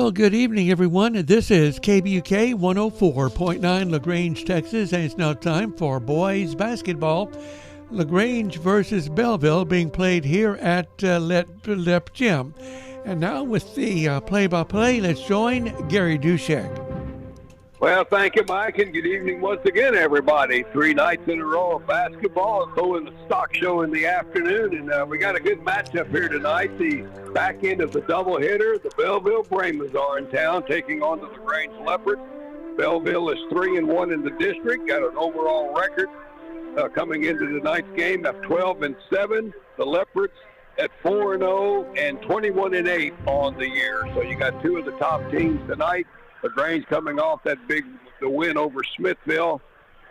Well, good evening, everyone. This is KBUK 104.9 LaGrange, Texas, and it's now time for boys basketball. LaGrange versus Bellville being played here at Leopards Gym. And now with the play-by-play, let's join Gary Dushek. Well, thank you, Mike, and good evening once again, everybody. 3 nights in a row of basketball, so in the stock show in the afternoon, and we got a good matchup here tonight. The back end of the doubleheader, the Bellville Brahmas are in town, taking on the LaGrange Leopards. Bellville is 3-1 in the district, got an overall record coming into tonight's game of 12-7. The Leopards at 4-0 and 21-8 on the year. So you got 2 of the top teams tonight. LaGrange coming off the win over Smithville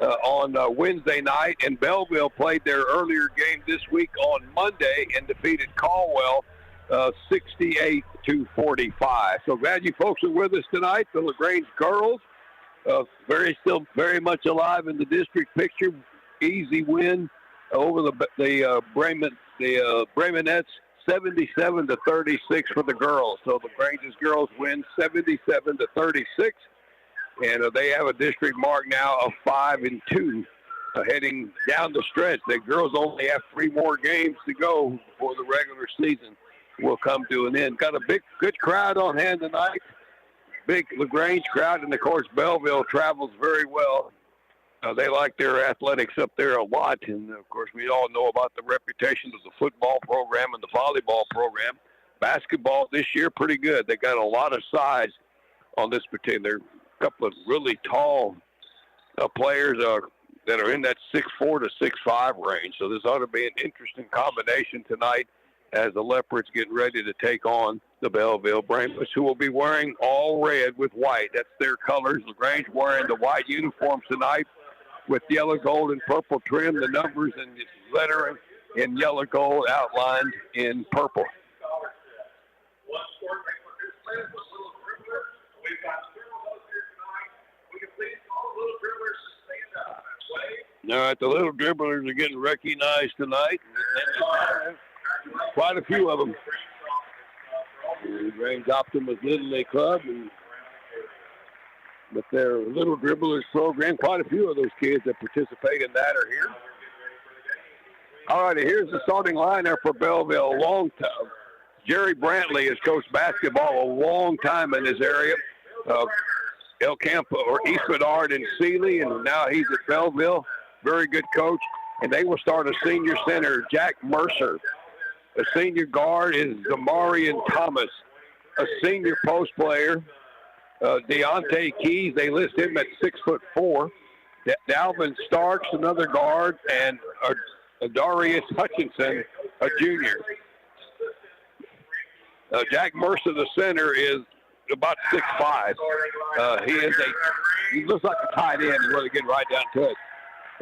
on Wednesday night, and Bellville played their earlier game this week on Monday and defeated Caldwell 68-45. So glad you folks are with us tonight. The LaGrange girls still very much alive in the district picture. Easy win over the Brahmanettes. 77-36 for the girls. So the LaGrange's girls win 77-36, and they have a district mark now of 5-2 heading down the stretch. The girls only have 3 more games to go before the regular season will come to an end. Got a good crowd on hand tonight. Big LaGrange crowd, and of course Bellville travels very well. They like their athletics up there a lot, and of course we all know about the reputation of the football program and the volleyball program. Basketball this year, pretty good. They got a lot of size on this particular. A couple of really tall players that are in that 6'4" to 6'5" range. So this ought to be an interesting combination tonight as the Leopards get ready to take on the Bellville Brahmas, who will be wearing all red with white. That's their colors. LaGrange wearing the white uniforms tonight, with yellow, gold, and purple trim, the numbers and lettering in yellow gold outlined in purple. All right, the little dribblers are getting recognized tonight. Quite a few of them. The Grange Optimus Little League Club, and with their Little Dribblers program, quite a few of those kids that participate in that are here. All right, here's the starting lineup for Bellville. Long time. Jerry Brantley has coached basketball a long time in this area. El Campo or East Bedard and Sealy, and now he's at Bellville. Very good coach. And they will start a senior center, Jack Mercer. A senior guard is Zamarian Thomas, a senior post player. Deontay Keys, they list him at 6'4". Dalvin Starks, another guard, and Darius Hutchinson, a junior. Jack Mercer, the center, is about 6'5". He looks like a tight end. He's really getting right down to it.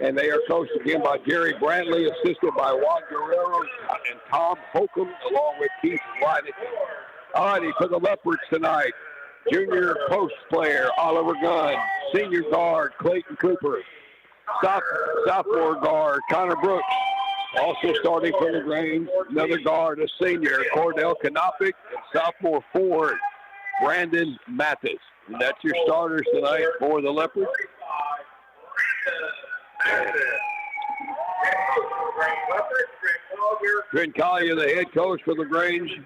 And they are coached again by Jerry Brantley, assisted by Juan Guerrero and Tom Holcomb, along with Keith White. All righty, for the Leopards tonight. Junior post player, Oliver Gunn. Senior guard, Clayton Cooper. Sophomore guard, Connor Brooks. Also starting for LaGrange, another guard, a senior, Cordell Kanopic. And sophomore forward, Brandon Mathis. And that's your starters tonight for the Leopards. Trent Collier, the head coach for LaGrange.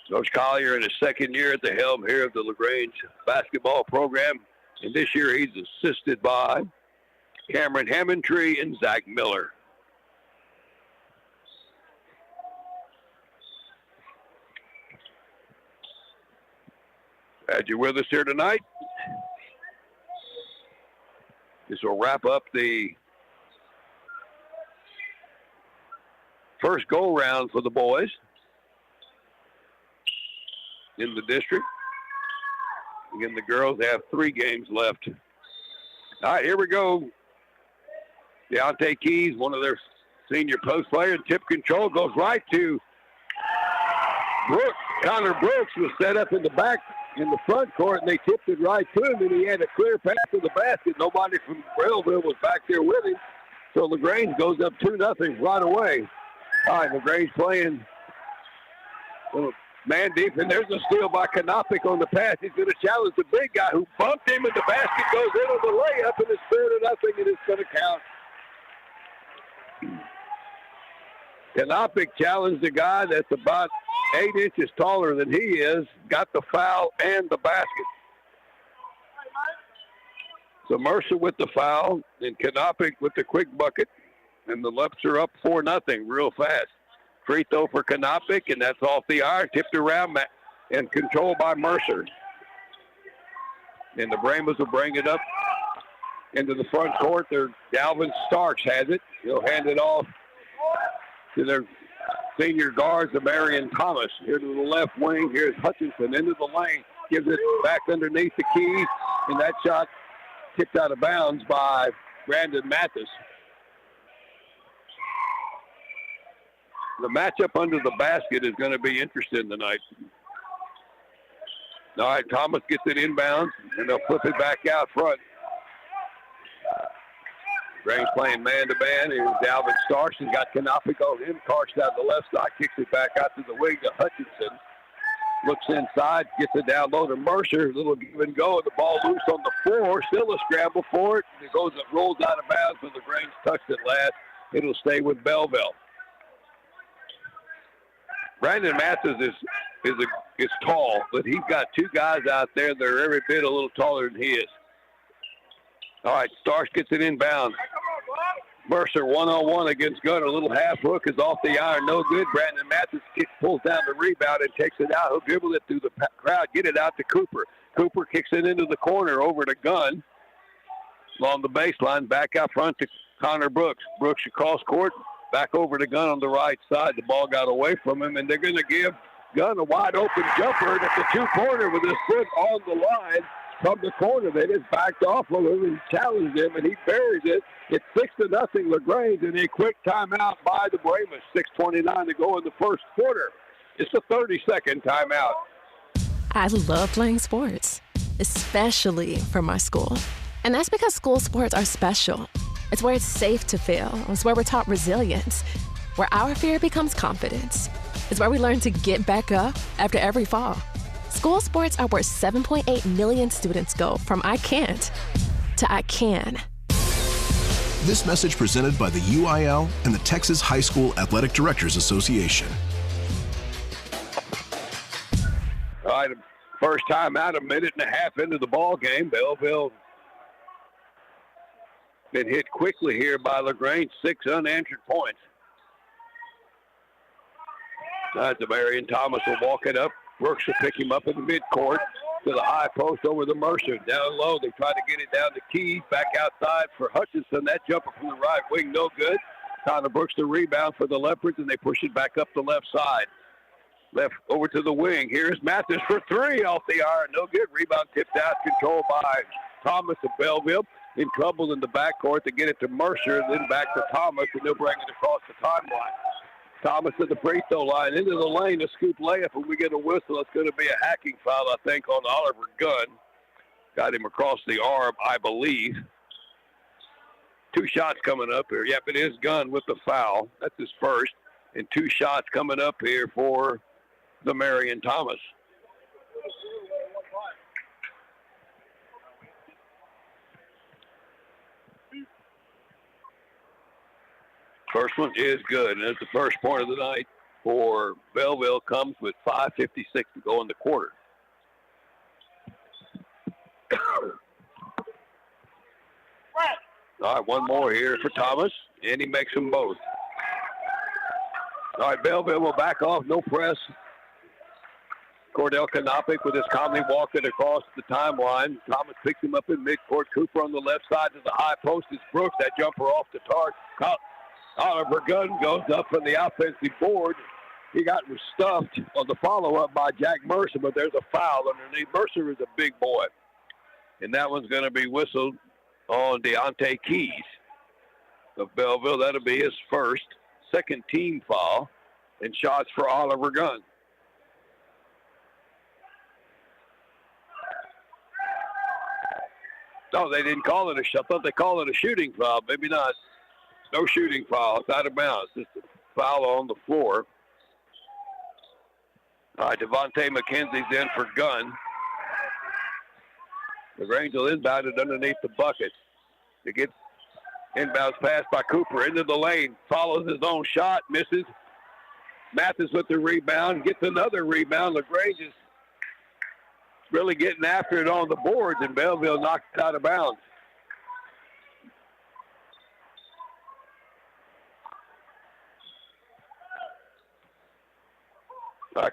Coach Collier in his second year at the helm here of the LaGrange basketball program. And this year he's assisted by Cameron Hammondtree and Zach Miller. Glad you're with us here tonight. This will wrap up the first go-round for the boys in the district. Again, the girls have 3 games left. All right, here we go. Deontay Keys, one of their senior post players. Tip control goes right to Brooks. Connor Brooks was set up in the back in the front court, and they tipped it right to him, and he had a clear pass to the basket. Nobody from Bellville was back there with him. So LaGrange goes up 2-0 right away. All right, LaGrange playing man deep, and there's a steal by Konopik on the pass. He's going to challenge the big guy who bumped him, and the basket goes in on the layup, and it's 4-0, and it's going to count. Konopik challenged the guy that's about 8 inches taller than he is, got the foul and the basket. So Mercer with the foul, and Konopik with the quick bucket, and the Leopards are up 4-0 real fast. Free throw for Konopik, and that's off the iron, tipped around and controlled by Mercer. And the Brahmas will bring it up into the front court. Dalvin Starks has it. He'll hand it off to their senior guards, the Marion Thomas. Here to the left wing, here's Hutchinson into the lane, gives it back underneath the keys, and that shot tipped out of bounds by Brandon Mathis. The matchup under the basket is going to be interesting tonight. All right, Thomas gets it inbounds, and they'll flip it back out front. Grange playing man-to-man. Here's Dalvin Starks. He's got Konopik on him. Karsh down the left side, kicks it back out to the wing to Hutchinson. Looks inside, gets it down low to Mercer. A little give and go, and the ball loose on the floor. Still a scramble for it. It rolls out of bounds, but LaGrange touched it last. It'll stay with Bellville. Brandon Mathis is tall, but he's got two guys out there that are every bit a little taller than he is. All right, Starks gets it inbound. Mercer one-on-one against Gunner. A little half hook is off the iron, no good. Brandon Mathis pulls down the rebound and takes it out. He'll dribble it through the crowd, get it out to Cooper. Cooper kicks it into the corner over to Gunn. Along the baseline, back out front to Connor Brooks. Brooks across court, back over to Gunn on the right side. The ball got away from him, and they're going to give Gunn a wide-open jumper, and it's a two-pointer with his foot on the line from the corner. They just backed off of him and challenged him, and he buries it. It's 6-0 LaGrange, and a quick timeout by the Brahmas. 6:29 to go in the first quarter. It's a 30-second timeout. I love playing sports, especially for my school. And that's because school sports are special. It's where it's safe to fail. It's where we're taught resilience, where our fear becomes confidence. It's where we learn to get back up after every fall. School sports are where 7.8 million students go from I can't to I can. This message presented by the UIL and the Texas High School Athletic Directors Association. All right, first time out, a minute and a half into the ball game. Bellville been hit quickly here by LaGrange. 6 unanswered points. That's the Marion Thomas will walk it up. Brooks will pick him up in the midcourt to the high post over the Mercer. Down low, they try to get it down to Keys. Back outside for Hutchinson. That jumper from the right wing, no good. Connor Brooks the rebound for the Leopards, and they push it back up the left side. Left over to the wing. Here's Mathis for three off the iron. No good. Rebound tipped out, controlled by Thomas of Bellville. In trouble in the backcourt to get it to Mercer, then back to Thomas, and they'll bring it across the timeline. Thomas at the free throw line, into the lane, a scoop layup, and we get a whistle. It's going to be a hacking foul, I think, on Oliver Gunn. Got him across the arm, I believe. 2 shots coming up here. Yep, it is Gunn with the foul. That's his first. And 2 shots coming up here for the Marion Thomas. First one is good, and it's the first point of the night for Bellville. Comes with 5:56 to go in the quarter. All right, one more here for Thomas, and he makes them both. All right, Bellville will back off, no press. Cordell Konopik with his calmly walking across the timeline. Thomas picks him up in midcourt. Cooper on the left side to the high post is Brooks. That jumper off the target. Oliver Gunn goes up from the offensive board. He got stuffed on the follow-up by Jack Mercer, but there's a foul underneath. Mercer is a big boy. And that one's going to be whistled on Deontay Keys of Bellville. That'll be his first, second team foul, and shots for Oliver Gunn. No, they didn't call it a shot. I thought they called it a shooting foul. Maybe not. No shooting foul. It's out of bounds. Just a foul on the floor. All right, Devontae McKenzie's in for Gunn. LaGrange will inbound it underneath the bucket. It gets inbounds pass by Cooper into the lane. Follows his own shot. Misses. Mathis with the rebound. Gets another rebound. LaGrange is really getting after it on the boards, and Bellville knocked it out of bounds.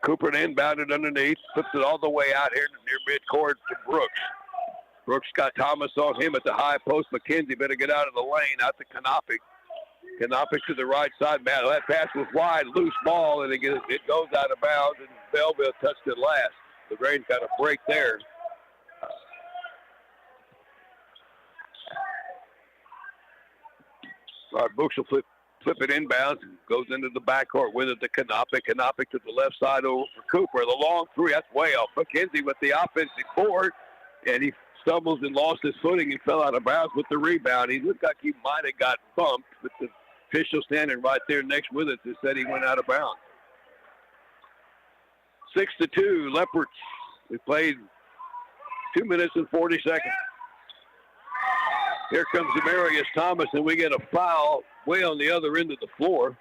Cooper inbounded underneath, puts it all the way out here near midcourt to Brooks. Brooks got Thomas on him at the high post. McKenzie better get out of the lane, out to Kanopic. Kanopic to the right side. Man, that pass was wide, loose ball, and it goes out of bounds, and Bellville touched it last. LaGrange got a break there. All right, Brooks will flip it inbounds, goes into the backcourt with it to Kanopic. Kanopic to the left side over for Cooper. The long three, that's way off. McKenzie with the offensive board, and he stumbles and lost his footing and fell out of bounds with the rebound. He looked like he might have got bumped, but the official standing right there next with it just said he went out of bounds. 6-2, Leopards. We played 2 minutes and 40 seconds. Here comes Demarius Thomas, and we get a foul way on the other end of the floor.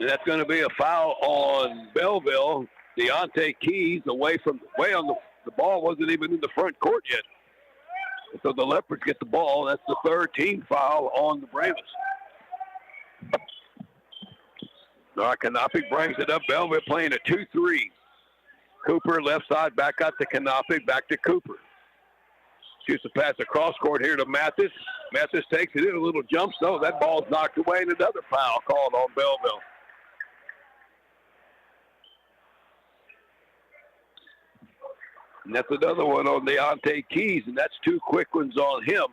And that's going to be a foul on Bellville. Deontay Keys away from way on the ball wasn't even in the front court yet. So the Leopards get the ball. That's the third team foul on the Brahmas. All right, Kanopic brings it up. Bellville playing a 2-3. Cooper left side, back out to Kanopic, back to Cooper. Shoots a pass across court here to Mathis. Mathis takes it in, a little jump. No, that ball's knocked away, and another foul called on Bellville. And that's another one on Deontay Keys, and that's 2 quick ones on him.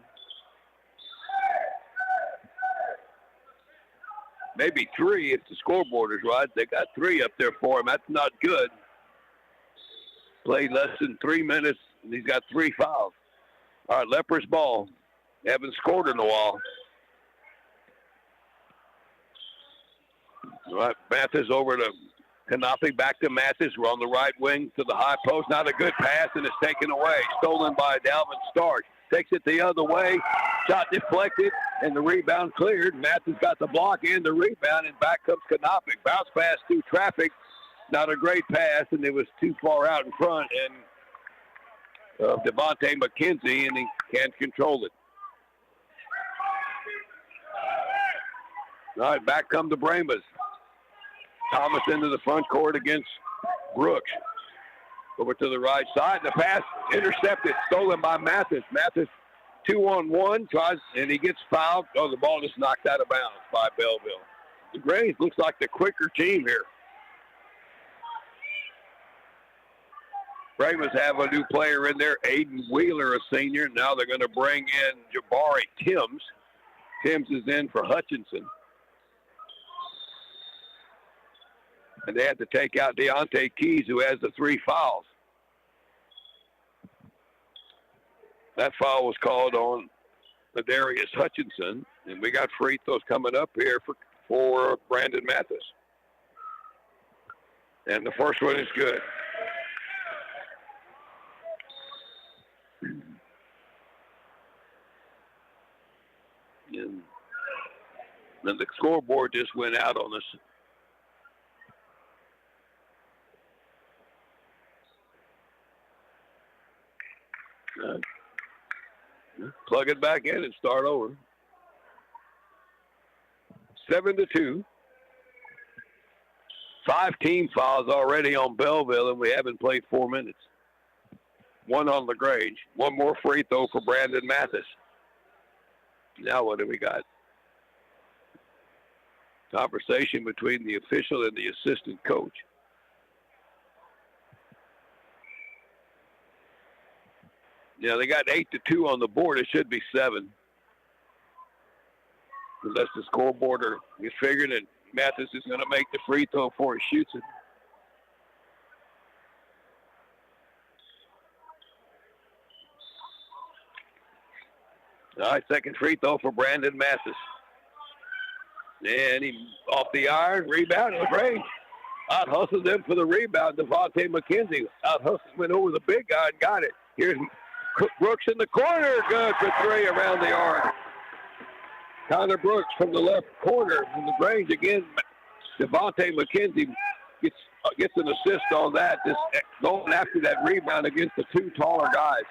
Maybe 3 if the scoreboard is right. They got 3 up there for him. That's not good. Played less than 3 minutes, and he's got 3 fouls. All right, Leopards ball. They haven't scored in a while. All right, Mathis over to Kanopic, back to Mathis. We're on the right wing to the high post. Not a good pass, and it's taken away. Stolen by Dalvin Stark. Takes it the other way. Shot deflected, and the rebound cleared. Mathis got the block and the rebound, and back comes Kanopic. Bounce pass through traffic. Not a great pass, and it was too far out in front, and Devontae McKenzie, and he can't control it. All right, back come the Brahmas. Thomas into the front court against Brooks. Over to the right side. The pass intercepted, stolen by Mathis. Mathis 2-on-1, tries, and he gets fouled. Oh, the ball just knocked out of bounds by Bellville. The LaGrange looks like the quicker team here. Brahmas have a new player in there, Aiden Wheeler, a senior. Now they're going to bring in Jabari Timms. Timms is in for Hutchinson. And they had to take out Deontay Keys, who has the 3 fouls. That foul was called on Ladarius Hutchinson, and we got free throws coming up here for Brandon Mathis. And the first one is good. And then the scoreboard just went out on us. Plug it back in and start over. 7-2. 5 team fouls already on Bellville, and we haven't played 4 minutes. 1 on LaGrange. 1 more free throw for Brandon Mathis. Now what do we got? Conversation between the official and the assistant coach. Yeah, they got 8-2 on the board. It should be 7. Unless the scoreboard is figuring that Mathis is going to make the free throw before he shoots it. All right, second free throw for Brandon Mathis. And he off the iron, rebound, and LaGrange out-hustles them for the rebound. Devontae McKenzie went over the big guy and got it. Here's Brooks in the corner, good for three around the arc. Connor Brooks from the left corner from LaGrange again. Devontae McKenzie gets an assist on that, just going after that rebound against the two taller guys.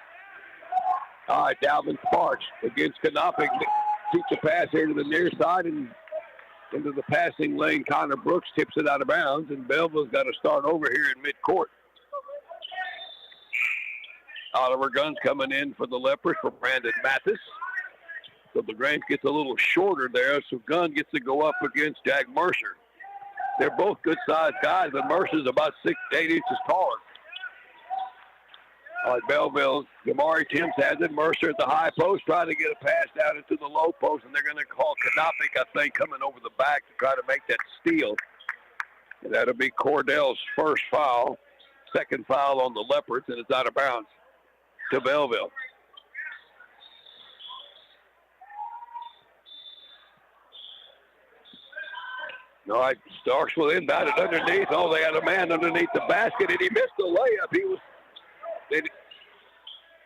All right, Dalvin Sparks against Kanopic. Keeps the pass here to the near side and into the passing lane. Connor Brooks tips it out of bounds, and Bellville's got to start over here in midcourt. Oliver Gunn's coming in for the Leopards for Brandon Mathis. So LaGrange gets a little shorter there, so Gunn gets to go up against Jack Mercer. They're both good-sized guys, but Mercer's about 6 to 8 inches taller. All right, Bellville, Jamari Timms has it. Mercer at the high post, trying to get a pass down into the low post, and they're going to call Kanopic, I think, coming over the back to try to make that steal. And that'll be Cordell's first foul, second foul on the Leopards, and it's out of bounds to Bellville. All right, Starks will inbound it underneath. Oh, they had a man underneath the basket, and he missed the layup.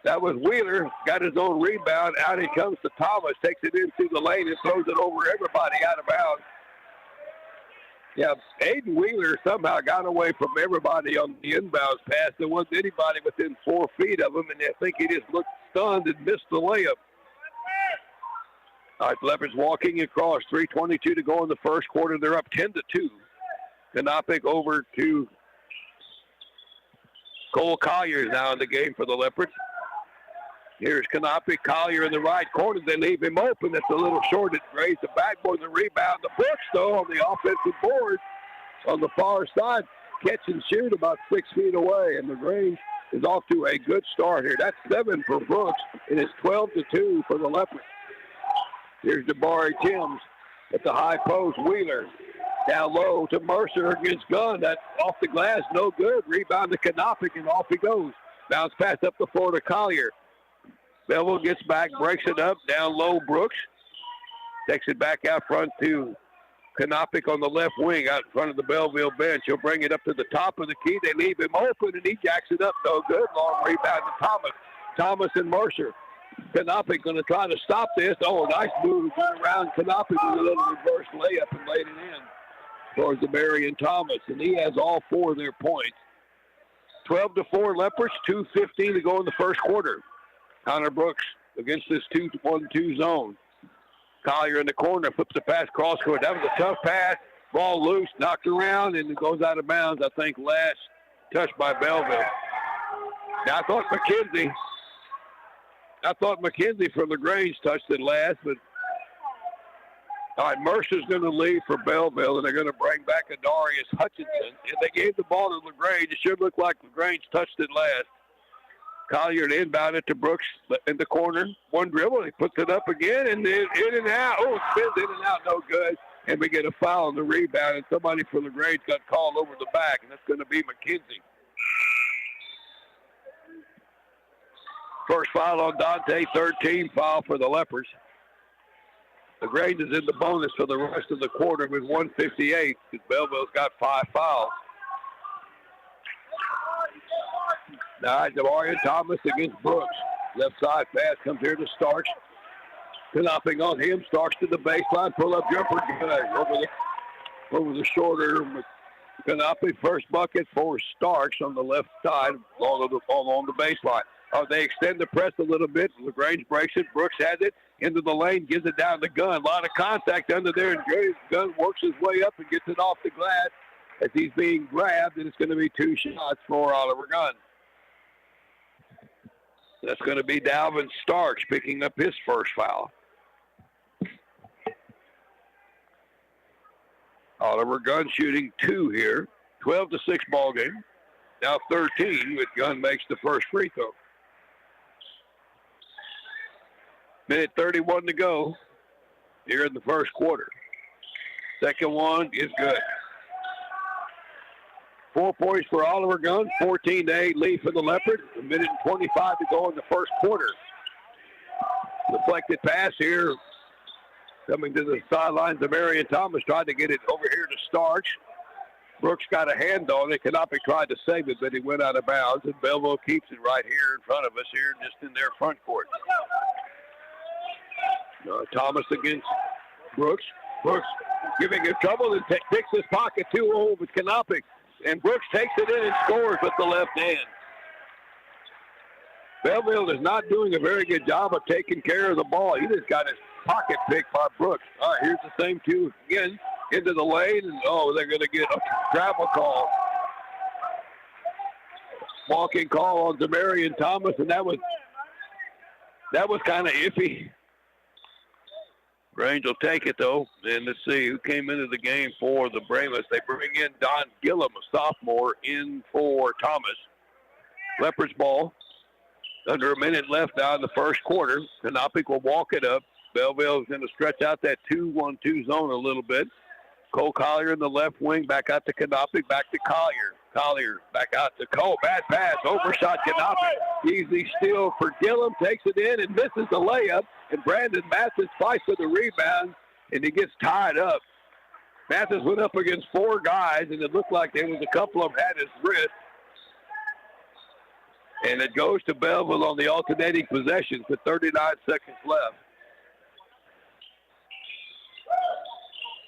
That was Wheeler, got his own rebound. Out he comes to Thomas, takes it into the lane and throws it over everybody out of bounds. Yeah, Aiden Wheeler somehow got away from everybody on the inbounds pass. There wasn't anybody within 4 feet of him, and I think he just looked stunned and missed the layup. All right, Leopards walking across, 3:22 to go in the first quarter. They're up 10-2. Kanopic over to Cole Collier now in the game for the Leopards. Here's Kanopic, Collier in the right corner. They leave him open. It's a little short. It raised the backboard, the rebound. The Brooks, though, on the offensive board on the far side. Catch and shoot about 6 feet away. And LaGrange is off to a good start here. That's 7 for Brooks, and it's 12-2 for the Leopards. Here's Jabari Timms at the high post. Wheeler down low to Mercer against Gunn. That off the glass, no good. Rebound to Kanopic, and off he goes. Bounce pass up the floor to Collier. Bellville gets back, breaks it up, down low Brooks. Takes it back out front to Kanopic on the left wing out in front of the Bellville bench. He'll bring it up to the top of the key. They leave him open, and he jacks it up. No good. Long rebound to Thomas. Thomas and Mercer. Kanopic going to try to stop this. Oh, nice move. Went around Kanopic with a little reverse layup and laid it in towards the Marion Thomas, and he has all 4 of their points. 12-4 Leopards, 2:15 to go in the first quarter. Connor Brooks against this 2-1-2 zone. Collier in the corner, flips the pass cross court. That was a tough pass. Ball loose, knocked around, and it goes out of bounds. I think last touch by Bellville. Now I thought McKenzie from LaGrange touched it last, but all right, Mercer's going to leave for Bellville, and they're going to bring back Adarius Hutchinson. If they gave the ball to LaGrange, it should look like LaGrange touched it last. Collier to inbound it to Brooks in the corner. One dribble, he puts it up again, and then in and out. Oh, it spins in and out, no good. And we get a foul on the rebound, and somebody from LaGrange got called over the back, and that's going to be McKenzie. First foul on Dante, 13 foul for the Leopards. LaGrange is in the bonus for the rest of the quarter with 1:58. Bellville's got 5 fouls. Now, Jamari Thomas against Brooks. Left side pass comes here to Starks. Kanopic on him. Starks to the baseline. Pull-up jumper. Over the shorter. Kanopic first bucket for Starks on the left side along the baseline. They extend the press a little bit. LaGrange breaks it. Brooks has it into the lane, gives it down to Gunn. A lot of contact under there, and Gunn works his way up and gets it off the glass as he's being grabbed, and it's going to be 2 shots for Oliver Gunn. That's going to be Dalvin Starks picking up his first foul. Oliver Gunn shooting 2 here. 12-6 ball game. Now 13 with Gunn makes the first free throw. Minute 31 to go here in the first quarter. Second one is good. 4 points for Oliver Gunn, 14-8 lead for the Leopards. 1:25 to go in the first quarter. Deflected pass here. Coming to the sidelines, Marion Thomas tried to get it over here to Starch. Brooks got a hand on it. Kanopic tried to save it, but he went out of bounds, and Bellville keeps it right here in front of us here, just in their front court. Thomas against Brooks. Brooks giving him trouble and picks his pocket 2-0 with Kanopic. And Brooks takes it in and scores with the left hand. Bellville is not doing a very good job of taking care of the ball. He just got his pocket picked by Brooks. All right, here's the same two again into the lane. And, they're going to get a travel call. Walking call on Demarion Thomas, and that was kind of iffy. Grange will take it, though. And let's see who came into the game for the Brahmas. They bring in Don Gillum, a sophomore, in for Thomas. Leopards ball. Under a minute left now in the first quarter. Kanopic will walk it up. Bellville is going to stretch out that 2-1-2 zone a little bit. Cole Collier in the left wing. Back out to Kanopic. Back to Collier. Collier back out to Cole. Bad pass. Overshot Kanopic. Easy steal for Gillum. Takes it in and misses the layup. And Brandon Mathis fights for the rebound. And he gets tied up. Mathis went up against 4 guys. And it looked like there was a couple of them had his wrist. And it goes to Bellville on the alternating possessions with 39 seconds left.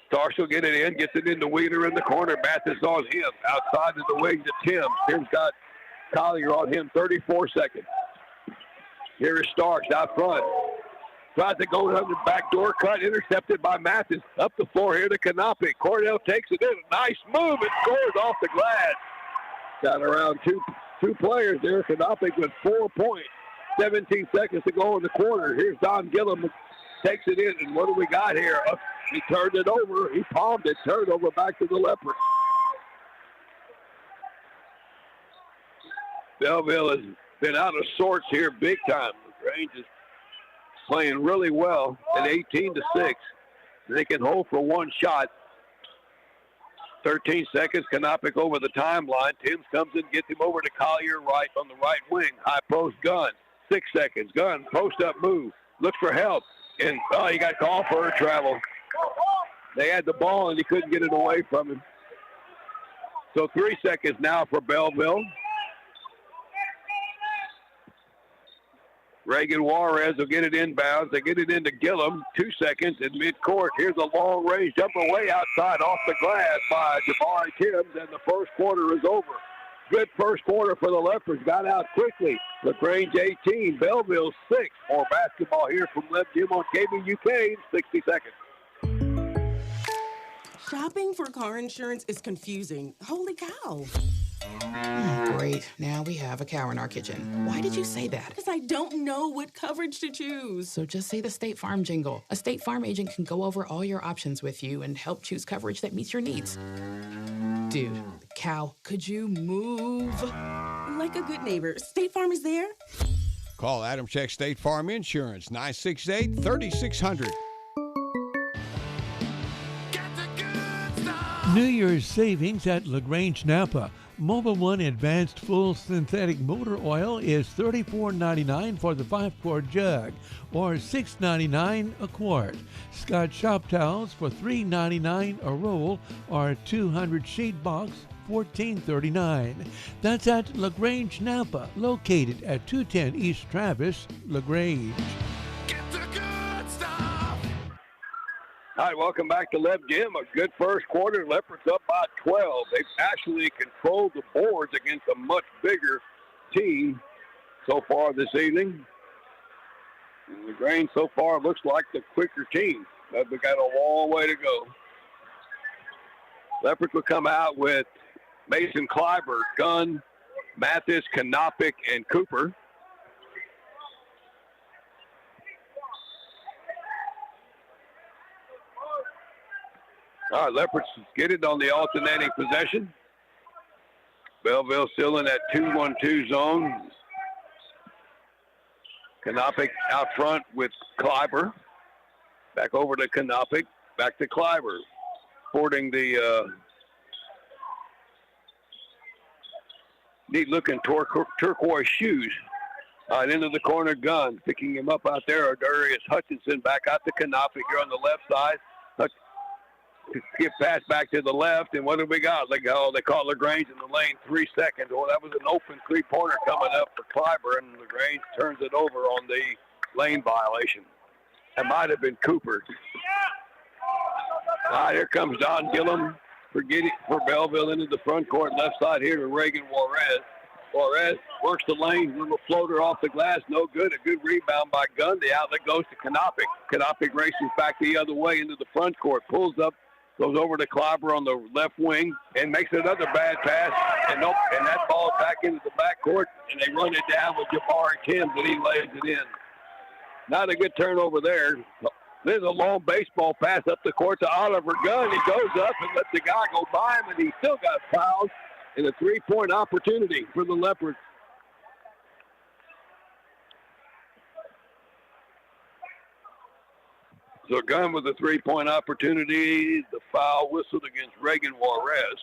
Starks will get it in, gets it into Wheeler in the corner. Mathis on him. Outside of the wing to Tim. Tim's got Collier on him, 34 seconds. Here is Starks out front. Tries to go under the backdoor cut, intercepted by Mathis. Up the floor here to Kanopic. Cordell takes it in. A nice move and scores off the glass. Got around two players there. Kanopic with 4 points. 17 seconds to go in the quarter. Here's Don Gillum. Takes it in, and what do we got here? He turned it over. He palmed it. Turned over back to the Leopards. Bellville has been out of sorts here big time. LaGrange is playing really well at 18-6. They can hold for one shot. 13 seconds, Kanopic over the timeline. Timms comes in, gets him over to Collier right on the right wing. High post, Gunn. 6 seconds, Gunn, post-up move. Looks for help. And, he got called for a travel. They had the ball, and he couldn't get it away from him. So 3 seconds now for Bellville. Reagan Juarez will get it inbounds. They get it into Gillum. 2 seconds in midcourt. Here's a long-range jumper way outside off the glass by Jabari Timms, and the first quarter is over. Good first quarter for the Leopards. Got out quickly. LaGrange 18, Bellville 6. More basketball here from Leb Jim on KVUK in 60 seconds. Shopping for car insurance is confusing. Holy cow. Great. Now we have a cow in our kitchen. Why did you say that? Because I don't know what coverage to choose. So just say the State Farm jingle. A State Farm agent can go over all your options with you and help choose coverage that meets your needs. Dude, cow, could you move? Like a good neighbor, State Farm is there. Call Adam Check State Farm Insurance, 968-3600. New Year's savings at LaGrange Napa. Mobil 1 Advanced Full Synthetic Motor Oil is $34.99 for the 5-quart jug, or $6.99 a quart. Scott Shop Towels for $3.99 a roll, or 200 sheet box, $14.39. That's at LaGrange Napa, located at 210 East Travis, LaGrange. All right, welcome back to Leb Jim. A good first quarter. Leopards up by 12. They've actually controlled the boards against a much bigger team so far this evening. And LaGrange so far looks like the quicker team, but we got a long way to go. Leopards will come out with Mason Kleiber, Gunn, Mathis, Kanopic, and Cooper. All right, Leopards get it on the alternating possession. Bellville still in that 2-1-2 zone. Kanopic out front with Kleiber. Back over to Kanopic. Back to Kleiber. Sporting the neat-looking turquoise shoes. All right, into the corner, Gunn. Picking him up out there, Darius Hutchinson back out to Kanopic here on the left side. Skip pass back to the left, and what do we got? They call LaGrange in the lane, 3 seconds. Well, that was an open three-pointer coming up for Clyburn, and LaGrange turns it over on the lane violation. That might have been Cooper. All right, here comes Don Gillum for Bellville into the front court, left side here to Reagan Juarez. Juarez works the lane, little floater off the glass, no good. A good rebound by Gunn. The outlet goes to Kanopic. Kanopic races back the other way into the front court, pulls up, goes over to Clyburn on the left wing, and makes another bad pass. And that ball back into the backcourt, and they run it down with Jabari Timms, and he lays it in. Not a good turnover there. There's a long baseball pass up the court to Oliver Gunn. He goes up and lets the guy go by him, and he still got fouled. And a three-point opportunity for the Leopards. So Gunn with a three-point opportunity. The foul whistled against Reagan Juarez.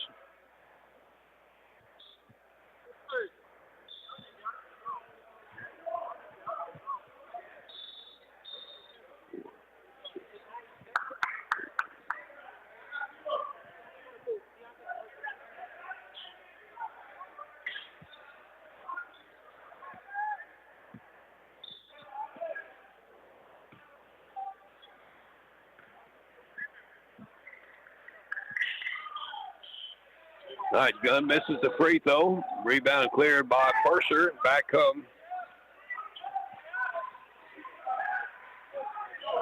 All right, Gunn misses the free throw. Rebound cleared by Mercer. Back come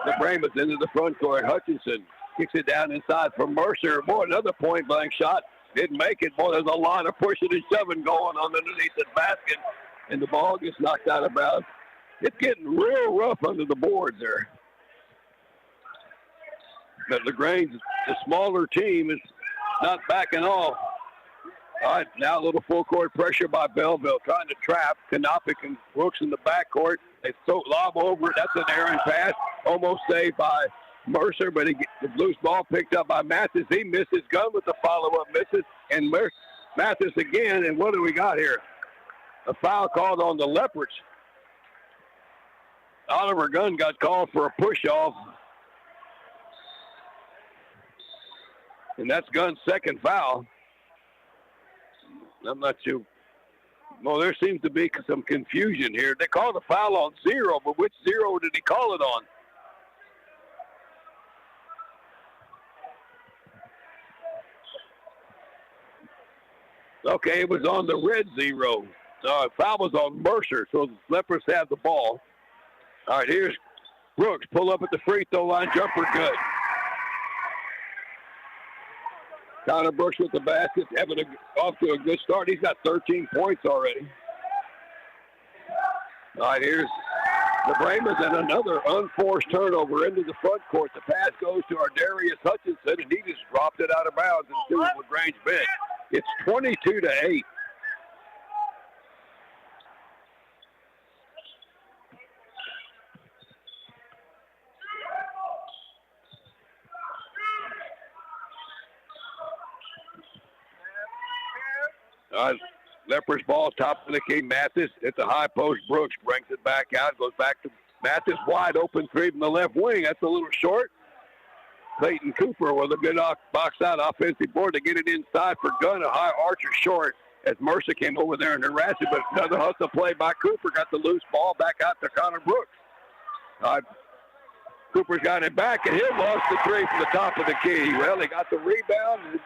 the Brahmas into the front court. Hutchinson kicks it down inside for Mercer. Boy, another point-blank shot. Didn't make it. Boy, there's a lot of pushing and shoving going on underneath the basket, and the ball gets knocked out of bounds. It's getting real rough under the boards there. But LaGrange, the smaller team, is not backing off. All right, now a little full court pressure by Bellville, trying to trap Kanopic and Brooks in the backcourt. They lob over it. That's an errant pass, almost saved by Mercer, but the loose ball picked up by Mathis. He misses. Gunn with the follow-up, misses, and Mathis again. And what do we got here? A foul called on the Leopards. Oliver Gunn got called for a push-off, and that's Gunn's second foul. I'm not sure. Well, there seems to be some confusion here. They called a foul on 0, but which 0 did he call it on? Okay, it was on the red 0. Foul was on Mercer, so the Leopards have the ball. All right, here's Brooks. Pull up at the free throw line. Jumper good. Connor Brooks with the basket, having off to a good start. He's got 13 points already. All right, here's the Brahmas and another unforced turnover into the front court. The pass goes to Darius Hutchinson, and he just dropped it out of bounds into the LaGrange bench. It's 22-8. Leopards ball, top of the key. Mathis at the high post. Brooks brings it back out. Goes back to Mathis. Wide open three from the left wing. That's a little short. Clayton Cooper with a good box out offensive board to get it inside for Gunn. A high archer short as Mercer came over there and harassed it. But another hustle play by Cooper. Got the loose ball back out to Connor Brooks. Cooper's got it back, and he lost the three from the top of the key. Well, he got the rebound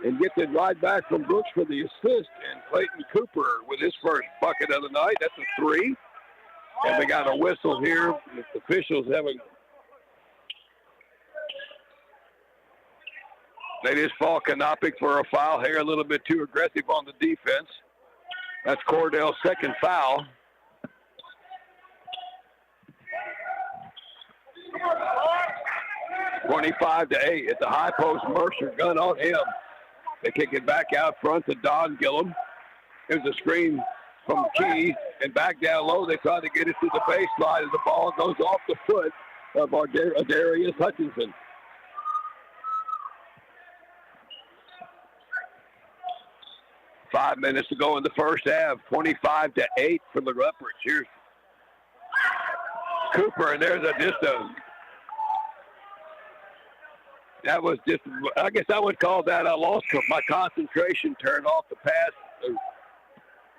and gets it right back from Brooks for the assist. And Clayton Cooper with his first bucket of the night. That's a 3. And we got a whistle here. The officials haven't. They just fall Kanopic for a foul here, a little bit too aggressive on the defense. That's Cordell's second foul. (25-8) at the high post. Mercer, Gunn on him. They kick it back out front to Don Gillum. There's a screen from Key, and back down low. They try to get it to the baseline, and the ball goes off the foot of Darius Hutchinson. Five minutes to go in the first half. 25-8 for the Leopards. Here's Cooper, and there's that was just, I guess I would call that I lost my concentration, turned off the pass.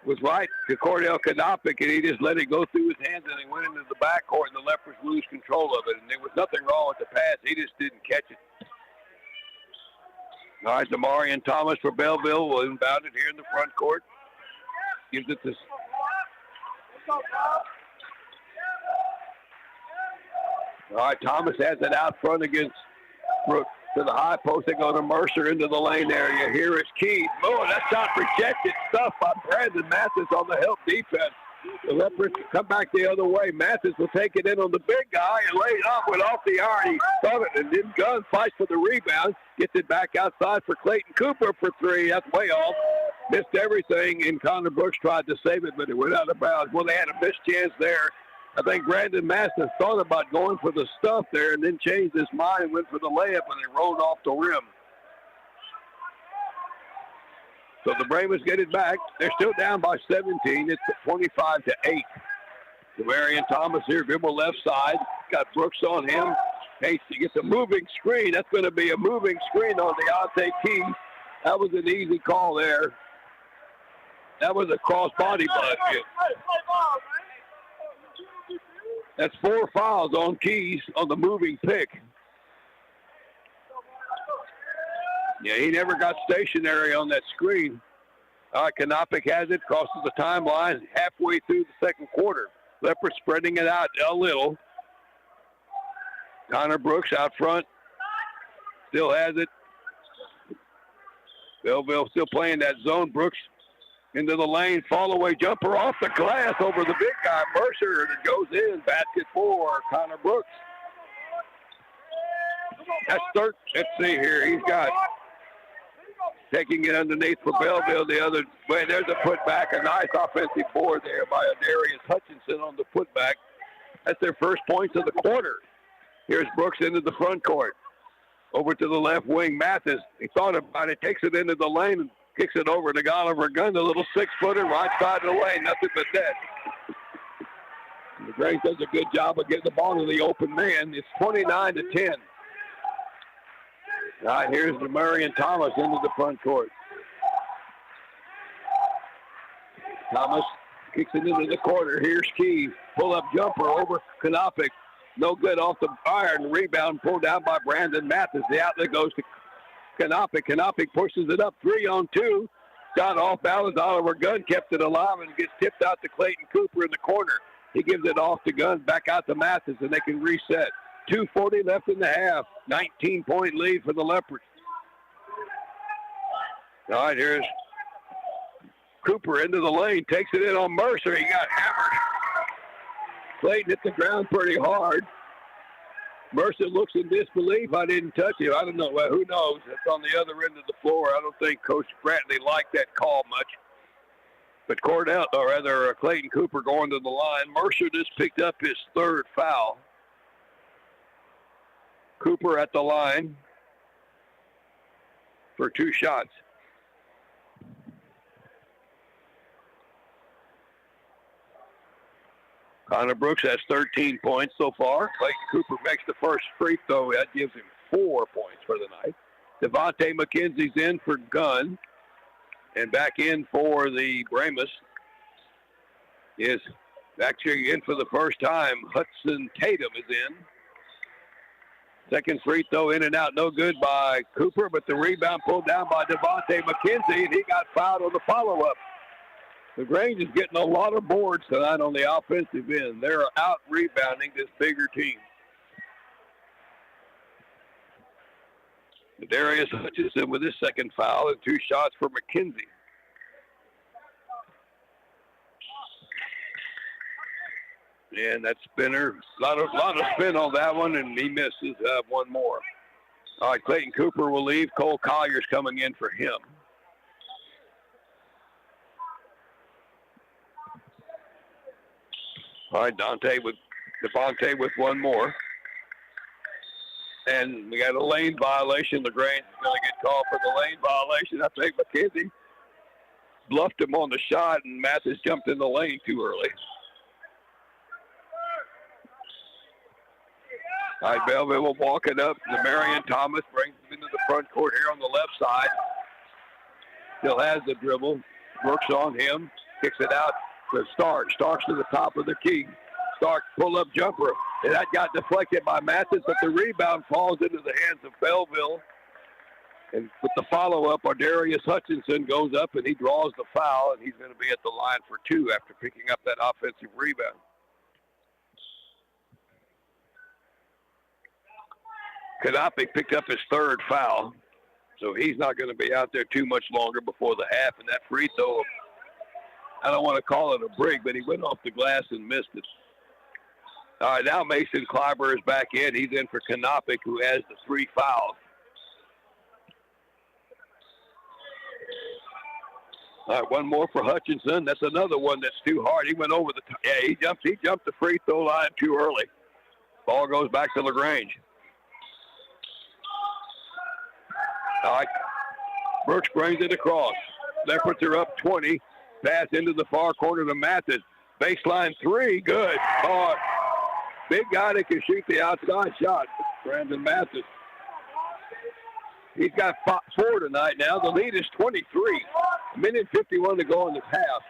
Was right to Cordell Kanopic, and he just let it go through his hands, and he went into the backcourt, and the Leopards lose control of it. And there was nothing wrong with the pass. He just didn't catch it. All right, Demarion Thomas for Bellville will inbound it here in the front court. Gives it to... All right, Thomas has it out front against Brooks. To the high post, they go to Mercer into the lane area. Here is Keith. Oh, that's not rejected stuff by Brandon Mathis on the help defense. The Leopards come back the other way. Mathis will take it in on the big guy and lay it off with off the iron. He thought it, and then Gunn fights for the rebound. Gets it back outside for Clayton Cooper for three. That's way off. Missed everything, and Connor Brooks tried to save it, but it went out of bounds. Well, they had a missed chance there. I think Brandon Mathis thought about going for the stuff there and then changed his mind and went for the layup, and it rolled off the rim. So the Brahmas get it back. They're still down by 17. It's 25-8. Demarion Thomas here, dribble left side. Got Brooks on him. Hates to get a moving screen. That's going to be a moving screen on Deontay Keys. That was an easy call there. That was a cross-body bucket. That's 4 fouls on Keys on the moving pick. Yeah, he never got stationary on that screen. All right, Kanopic has it, crosses the timeline halfway through the second quarter. Leopards spreading it out a little. Connor Brooks out front. Still has it. Bellville still playing that zone. Brooks into the lane, fall away jumper off the glass over the big guy, Mercer, and it goes in. Basket for Connor Brooks. That's third. Let's see here. He's got taking it underneath for Bellville the other way. There's a putback, a nice offensive board there by Darius Hutchinson on the putback. That's their first points of the quarter. Here's Brooks into the front court. Over to the left wing, Mathis. He thought about it, takes it into the lane, and kicks it over to Oliver Gunn, the little 6-footer, right side of the lane, nothing but net. LaGrange does a good job of getting the ball to the open man. It's 29-10. All right, here's Demarion Thomas into the front court. Thomas kicks it into the corner. Here's Keys. Pull-up jumper over Kanopic. No good off the iron. Rebound pulled down by Brandon Mathis. The outlet goes to Kanopic. Kanopic pushes it up 3-on-2. Shot off balance. Oliver Gunn kept it alive and gets tipped out to Clayton Cooper in the corner. He gives it off to Gunn, back out to Mathis, and they can reset. 2:40 left in the half. 19-point lead for the Leopards. All right, here's Cooper into the lane. Takes it in on Mercer. He got hammered. Clayton hit the ground pretty hard. Mercer looks in disbelief. I didn't touch him. I don't know. Well, who knows? That's on the other end of the floor. I don't think Coach Brantley liked that call much. But Clayton Cooper going to the line. Mercer just picked up his third foul. Cooper at the line for 2 shots. Connor Brooks has 13 points so far. Clayton Cooper makes the first free throw. That gives him 4 points for the night. Devontae McKenzie's in for Gunn. And back in for the Brahmas is actually in for the first time. Hudson Tatum is in. Second free throw in and out, no good by Cooper, but the rebound pulled down by Devontae McKenzie, and he got fouled on the follow-up. LaGrange is getting a lot of boards tonight on the offensive end. They're out-rebounding this bigger team. Darius Hutchinson with his second foul and 2 shots for McKenzie. And that spinner, a lot of spin on that one, and he misses one more. All right, Clayton Cooper will leave. Cole Collier's coming in for him. All right, Devontae with one more. And we got a lane violation. LaGrange is going to get called for the lane violation. I think McKenzie bluffed him on the shot, and Mathis jumped in the lane too early. All right, Bellville will walk it up. The Marion Thomas brings him into the front court here on the left side. Still has the dribble. Brooks on him. Kicks it out to Stark. Starks to the top of the key. Stark pull-up jumper. And that got deflected by Mathis, but the rebound falls into the hands of Bellville. And with the follow-up, Ardarius Hutchinson goes up and he draws the foul, and he's going to be at the line for 2 after picking up that offensive rebound. Kanopic picked up his 3rd foul, so he's not going to be out there too much longer before the half. And that free throw, I don't want to call it a break, but he went off the glass and missed it. All right, now Mason Kleiber is back in. He's in for Kanopic, who has the 3 fouls. All right, one more for Hutchinson. That's another one that's too hard. He went over the top. Yeah, he jumped the free throw line too early. Ball goes back to LaGrange. All right, Brooks brings it across. Leopards are up 20. Pass into the far corner to Mathis. Baseline 3, good. Oh, big guy that can shoot the outside shot, Brandon Mathis. He's got 4 tonight now. The lead is 23. A minute 51 to go in this half.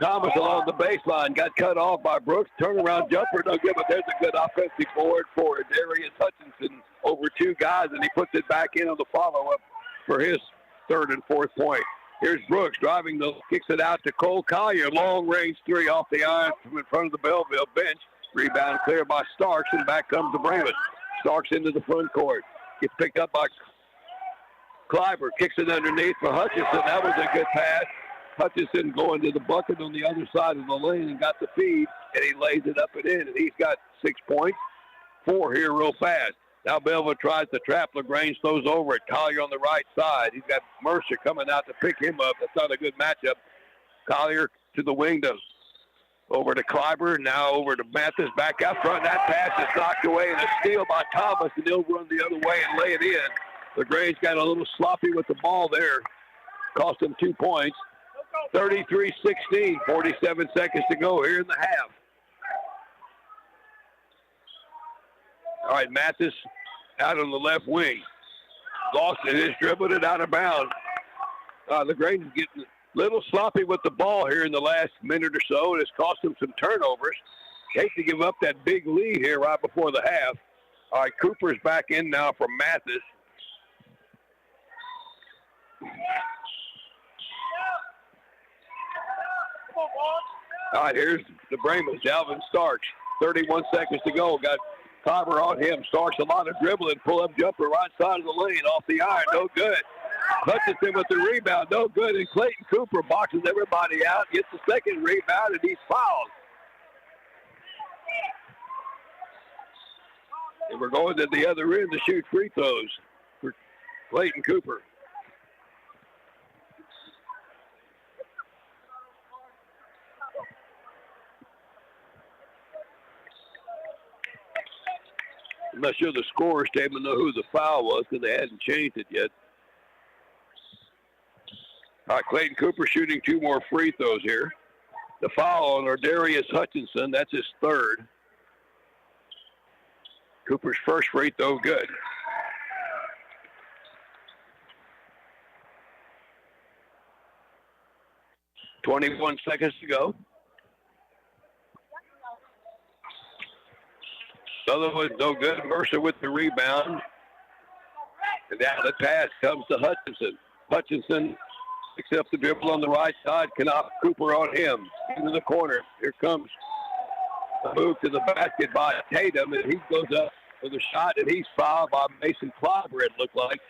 Thomas along the baseline got cut off by Brooks. Turnaround jumper, no good, but there's a good offensive board for Darius Hutchinson over 2 guys, and he puts it back in on the follow-up for his 3rd and 4th point. Here's Brooks driving, kicks it out to Cole Collier. Long-range 3 off the iron from in front of the Bellville bench. Rebound clear by Starks, and back comes the Brahmas. Starks into the front court. Gets picked up by Kleiber. Kicks it underneath for Hutchinson. That was a good pass. Hutchinson going to the bucket on the other side of the lane and got the feed, and he lays it up and in, and he's got 6 points. 4 here real fast. Now Bellville tries to trap. LaGrange throws over it. Collier on the right side. He's got Mercer coming out to pick him up. That's not a good matchup. Collier to the wing over to Kleiber. Now over to Mathis. Back out front. That pass is knocked away, and a steal by Thomas, and he'll run the other way and lay it in. LaGrange got a little sloppy with the ball there. Cost him 2 points. 33-16. 47 seconds to go here in the half. All right, Mathis out on the left wing. Lost it. He's dribbled it out of bounds. LaGrange is getting a little sloppy with the ball here in the last minute or so. It's cost him some turnovers. Hate to give up that big lead here right before the half. All right, Cooper's back in now for Mathis. All right, here's the Brahmas, Alvin Starks. 31 seconds to go. Got Kleiber on him. Starks a lot of dribbling. Pull-up jumper right side of the lane off the iron. No good. Hutchinson with the rebound. No good. And Clayton Cooper boxes everybody out. Gets the second rebound, and he's fouled. And we're going to the other end to shoot free throws for Clayton Cooper. I'm not sure the scorers table know who the foul was because they hadn't changed it yet. All right, Clayton Cooper shooting 2 more free throws here. The foul on Ardarius Hutchinson, that's his 3rd. Cooper's first free throw, good. .21 seconds to go. Other was no good. Mercer with the rebound. And now the pass comes to Hutchinson. Hutchinson picks up the dribble on the right side. Cooper on him. Into the corner. Here comes a move to the basket by Tatum. And he goes up for the shot. And he's fouled by Mason Kleiber, it looked like.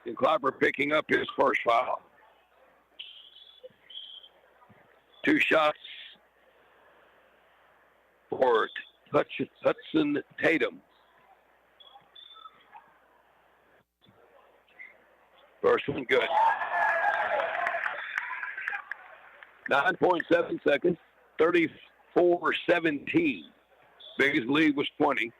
And Kleiber picking up his first foul. 2 shots for Hudson Tatum. First one good. 9.7 seconds. 34-17. Biggest lead was 20.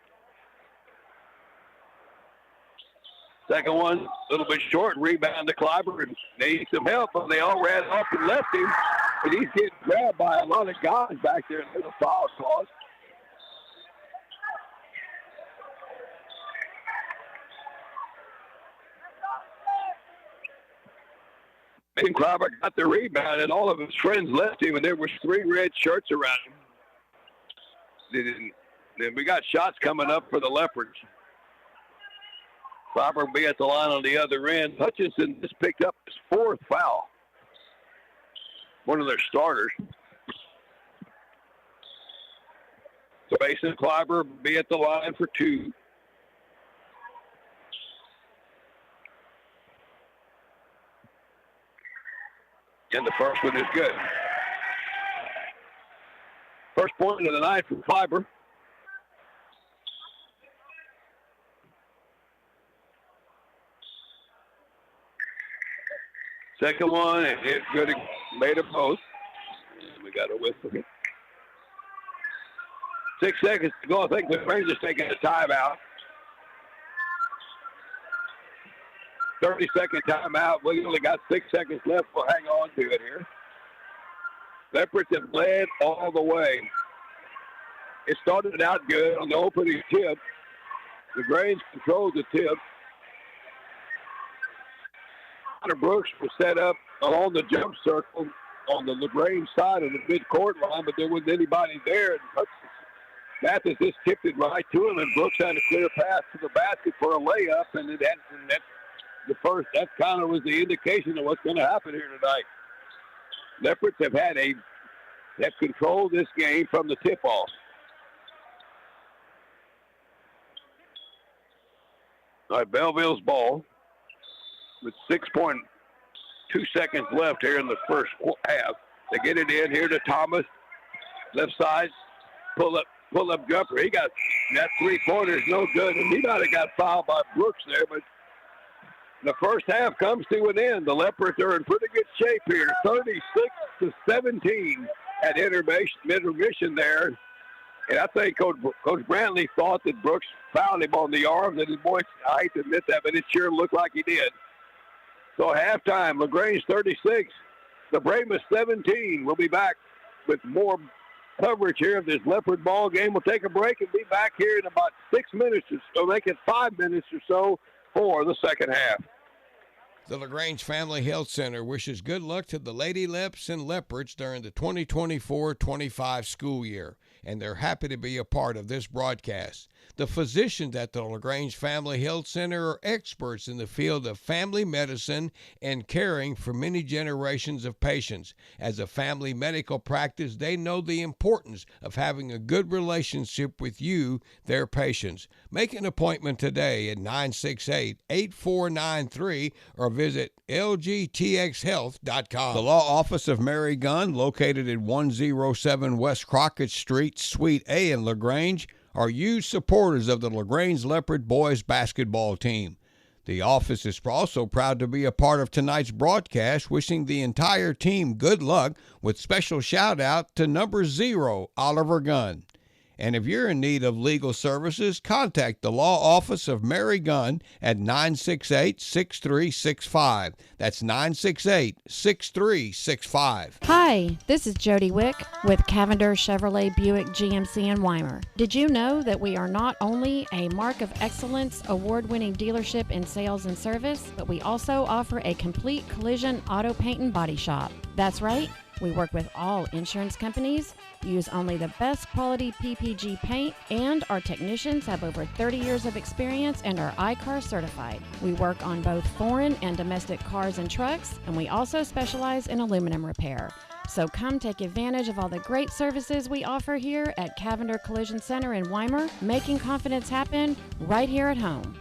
Second one, a little bit short. Rebound to Kleiber and needs some help, but they all ran off and left him. And he's getting grabbed by a lot of guys back there in the foul clause. Jason Clyber got the rebound, and all of his friends left him, and there was 3 red shirts around him. Then we got shots coming up for the Leopards. Clyber will be at the line on the other end. Hutchinson just picked up his 4th foul. One of their starters. So Mason Clyber will be at the line for 2. And the first one is good. First point of the night for Clyber. Second one, and it's good. Made a post. We got a whistle. 6 seconds to go. I think the Rangers taking a timeout. 30-second timeout. We only got 6 seconds left. We'll hang on to it here. Leopards have led all the way. It started out good on the opening tip. LaGrange controlled the tip. Connor Brooks was set up along the jump circle on the LaGrange side of the mid-court line, but there wasn't anybody there. Mathis just tipped it right to him, and Brooks had a clear pass to the basket for a layup, and that kind of was the indication of what's going to happen here tonight. Leopards have controlled this game from the tip-off. All right, Bellville's ball with 6.2 seconds left here in the first half. They get it in here to Thomas. Left side, pull up jumper. He got that 3-pointer is no good, and he might have got fouled by Brooks there, but the first half comes to an end. The Leopards are in pretty good shape here, 36-17 at intermission there. And I think Coach Brantley thought that Brooks fouled him on the arm. And his boys, I hate to admit that, but it sure looked like he did. So halftime, LaGrange 36, the Brahmas 17. We'll be back with more coverage here of this Leopard ball game. We'll take a break and be back here in about 6 minutes or so, make it 5 minutes or so for the second half. The LaGrange Family Health Center wishes good luck to the Lady Leps and Leopards during the 2024-25 school year, and they're happy to be a part of this broadcast. The physicians at the LaGrange Family Health Center are experts in the field of family medicine and caring for many generations of patients. As a family medical practice, they know the importance of having a good relationship with you, their patients. Make an appointment today at 968-8493 or visit lgtxhealth.com. The Law Office of Mary Gunn, located at 107 West Crockett Street, Suite A in LaGrange, are huge supporters of the LaGrange Leopard boys basketball team. The office is also proud to be a part of tonight's broadcast, wishing the entire team good luck with special shout out to number 0, Oliver Gunn. And if you're in need of legal services, contact the Law Office of Mary Gunn at 968-6365. That's 968-6365. Hi, this is Jody Wick with Cavender Chevrolet Buick GMC in Weimar. Did you know that we are not only a Mark of Excellence award-winning dealership in sales and service, but we also offer a complete collision auto paint and body shop? That's right. We work with all insurance companies, use only the best quality PPG paint, and our technicians have over 30 years of experience and are I-CAR certified. We work on both foreign and domestic cars and trucks, and we also specialize in aluminum repair. So come take advantage of all the great services we offer here at Cavender Collision Center in Weimar, making confidence happen right here at home.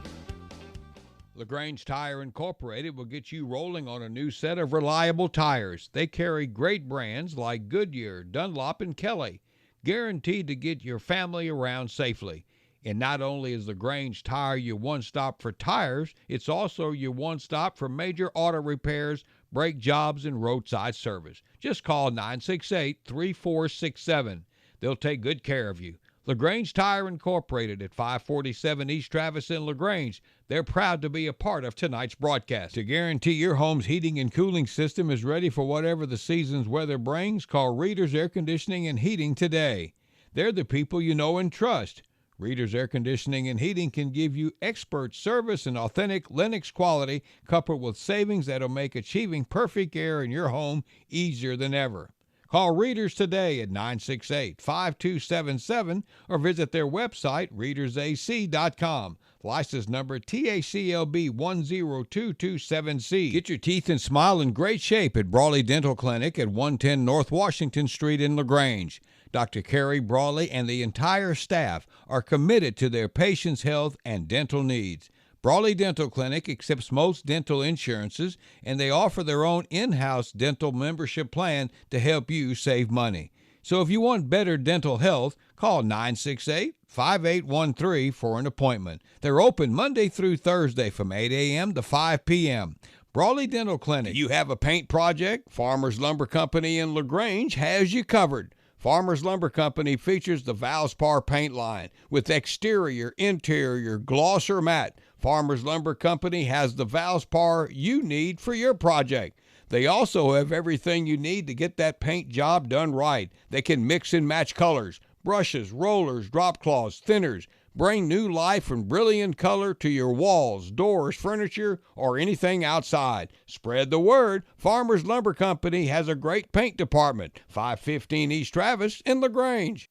LaGrange Tire Incorporated will get you rolling on a new set of reliable tires. They carry great brands like Goodyear, Dunlop, and Kelly, guaranteed to get your family around safely. And not only is LaGrange Tire your one-stop for tires, it's also your one-stop for major auto repairs, brake jobs, and roadside service. Just call 968-3467. They'll take good care of you. LaGrange Tire Incorporated at 547 East Travis in LaGrange. They're proud to be a part of tonight's broadcast. To guarantee your home's heating and cooling system is ready for whatever the season's weather brings, call Reader's Air Conditioning and Heating today. They're the people you know and trust. Reader's Air Conditioning and Heating can give you expert service and authentic Lennox quality, coupled with savings that'll make achieving perfect air in your home easier than ever. Call Readers today at 968-5277 or visit their website, readersac.com. License number TACLB 10227C. Get your teeth and smile in great shape at Brawley Dental Clinic at 110 North Washington Street in LaGrange. Dr. Carrie Brawley and the entire staff are committed to their patients' health and dental needs. Brawley Dental Clinic accepts most dental insurances, and they offer their own in-house dental membership plan to help you save money. So if you want better dental health, call 968-5813 for an appointment. They're open Monday through Thursday from 8 a.m. to 5 p.m. Brawley Dental Clinic. Do you have a paint project? Farmers Lumber Company in LaGrange has you covered. Farmers Lumber Company features the Valspar paint line with exterior, interior, gloss or matte. Farmers Lumber Company has the Valspar you need for your project. They also have everything you need to get that paint job done right. They can mix and match colors, brushes, rollers, drop cloths, thinners. Bring new life and brilliant color to your walls, doors, furniture, or anything outside. Spread the word. Farmers Lumber Company has a great paint department. 515 East Travis in LaGrange.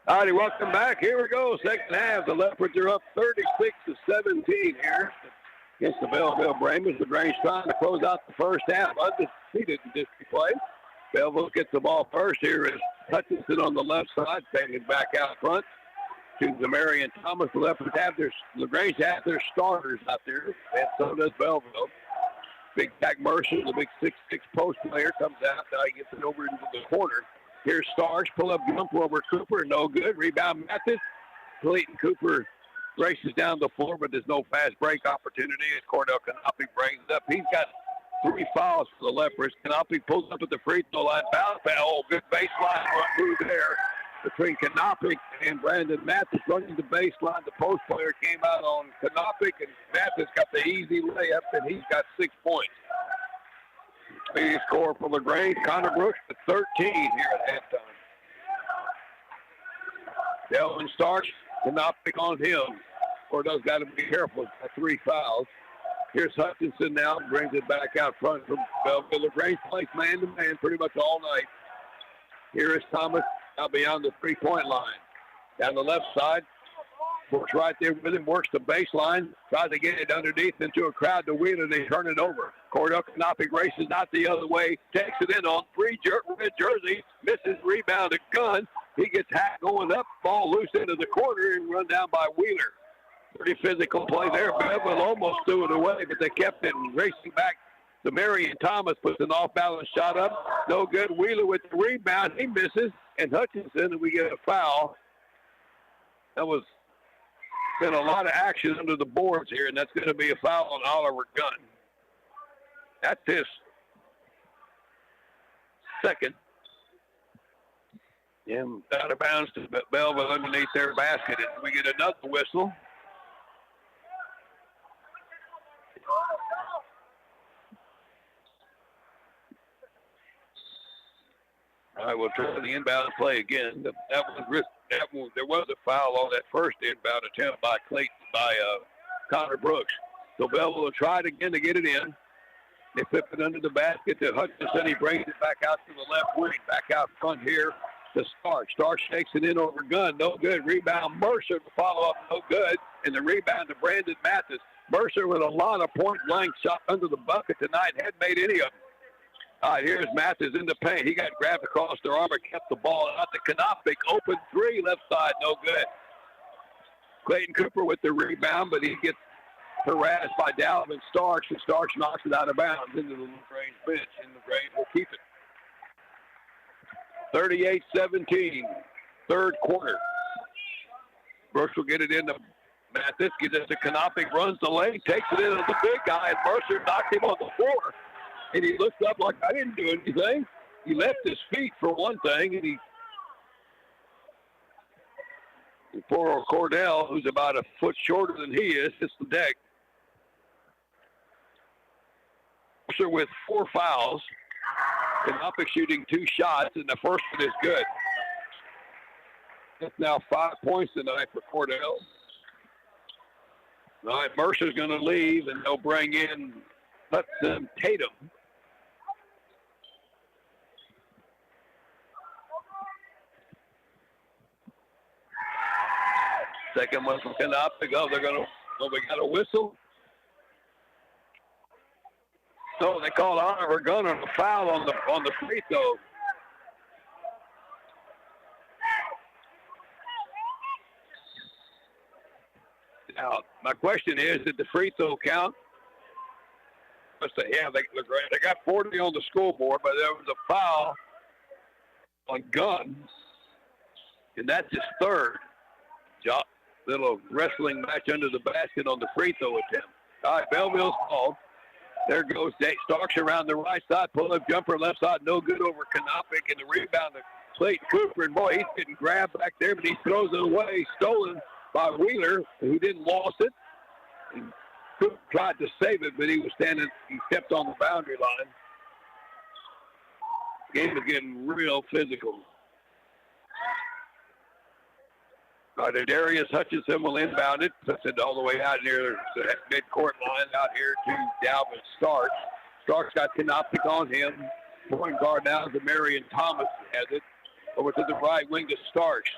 All righty, welcome back. Here we go. Second half. The Leopards are up 36-17 here against the Bellville Brahmas. LaGrange trying to close out the first half undefeated in district play. Bellville gets the ball first. Here is Hutchinson on the left side, taking it back out front to the Marion Thomas. The Leopards have LaGrange have their starters out there, and so does Bellville. Big Jack Mercer, the big 6'6" post player, comes out. Now he gets it over into the corner. Here's Starks, pull-up jumper over Cooper, no good. Rebound Mathis. Clayton Cooper races down the floor, but there's no fast break opportunity as Cordell Canopi brings it up. He's got 3 fouls for the Leopards. Canopi pulls up at the free throw line. Bounce foul. Good baseline run through there between Canopi and Brandon Mathis running the baseline. The post player came out on Canopi, and Mathis got the easy layup, and he's got 6 points. Leading scorer for LaGrange, Connor Brooks, at 13 here at halftime. Delvin Starks, Canopi on him. Cordell's got to be careful. Got 3 fouls. Here's Hutchinson now, brings it back out front from Bellville. LaGrange plays man-to-man pretty much all night. Here is Thomas out beyond the three-point line. Down the left side, Brooks right there with him, works the baseline, tries to get it underneath into a crowd to Wheeler. They turn it over. Cordell Canopi races out the other way, takes it in on 3 red jersey, misses, rebound, a gun. He gets hacked going up, ball loose into the corner and run down by Wheeler. Pretty physical play there. Bellville almost threw it away, but they kept it racing back. The Marion Thomas puts an off-balance shot up. No good. Wheeler with the rebound. He misses. And Hutchinson, and we get a foul. That was been a lot of action under the boards here, and that's going to be a foul on Oliver Gunn. That's his second. And out of bounds to Bellville underneath their basket. And we get another whistle. All right, we'll try the inbound play again. There was a foul on that first inbound attempt by Connor Brooks. So Bellville will try it again to get it in. They flip it under the basket to Hutchinson. He brings it back out to the left wing. Back out front here to Starks. Starks takes it in over Gunn. No good. Rebound Mercer to follow up. No good. And the rebound to Brandon Mathis. Mercer with a lot of point-blank shots under the bucket tonight. Hadn't made any of them. All right, here's Mathis in the paint. He got grabbed across the arm, kept the ball out to Canopi. Open 3, left side, no good. Clayton Cooper with the rebound, but he gets harassed by Dalvin Starks, and Starks knocks it out of bounds into the LaGrange bench, and LaGrange will keep it. 38-17, third quarter. Brooks will get it into Mathis, gets it to Canopi, runs the lane, takes it into the big guy, and Mercer knocked him on the floor. And he looks up like, I didn't do anything. He left his feet for one thing, and poor Cordell, who's about a foot shorter than he is, hits the deck. Mercer with 4 fouls. Kanopic shooting 2 shots, and the first one is good. It's now 5 points tonight for Cordell. All right, Mercer's going to leave, and they'll bring in Hudson Tatum. Second one from Kanopic. Oh, we got a whistle. So they called Oliver Gunner a foul on the free throw. Now, my question is, did the free throw count? Yeah, they got 40 on the scoreboard, but there was a foul on Gunn, and that's his third. Little wrestling match under the basket on the free throw attempt. All right, Bellville's called. There goes Starks around the right side, pull-up jumper, left side, no good over Kanopic, and the rebound to Clayton Cooper. And boy, he's getting grabbed back there, but he throws it away, stolen by Wheeler, who didn't lost it. And Cooper tried to save it, but he stepped on the boundary line. Game is getting real physical. Darius Hutchinson will inbound it, puts it all the way out near the midcourt line out here to Dalvin Starks. Starks got Kanopic on him. Point guard now is Marion Thomas has it. Over to the right wing to Starks.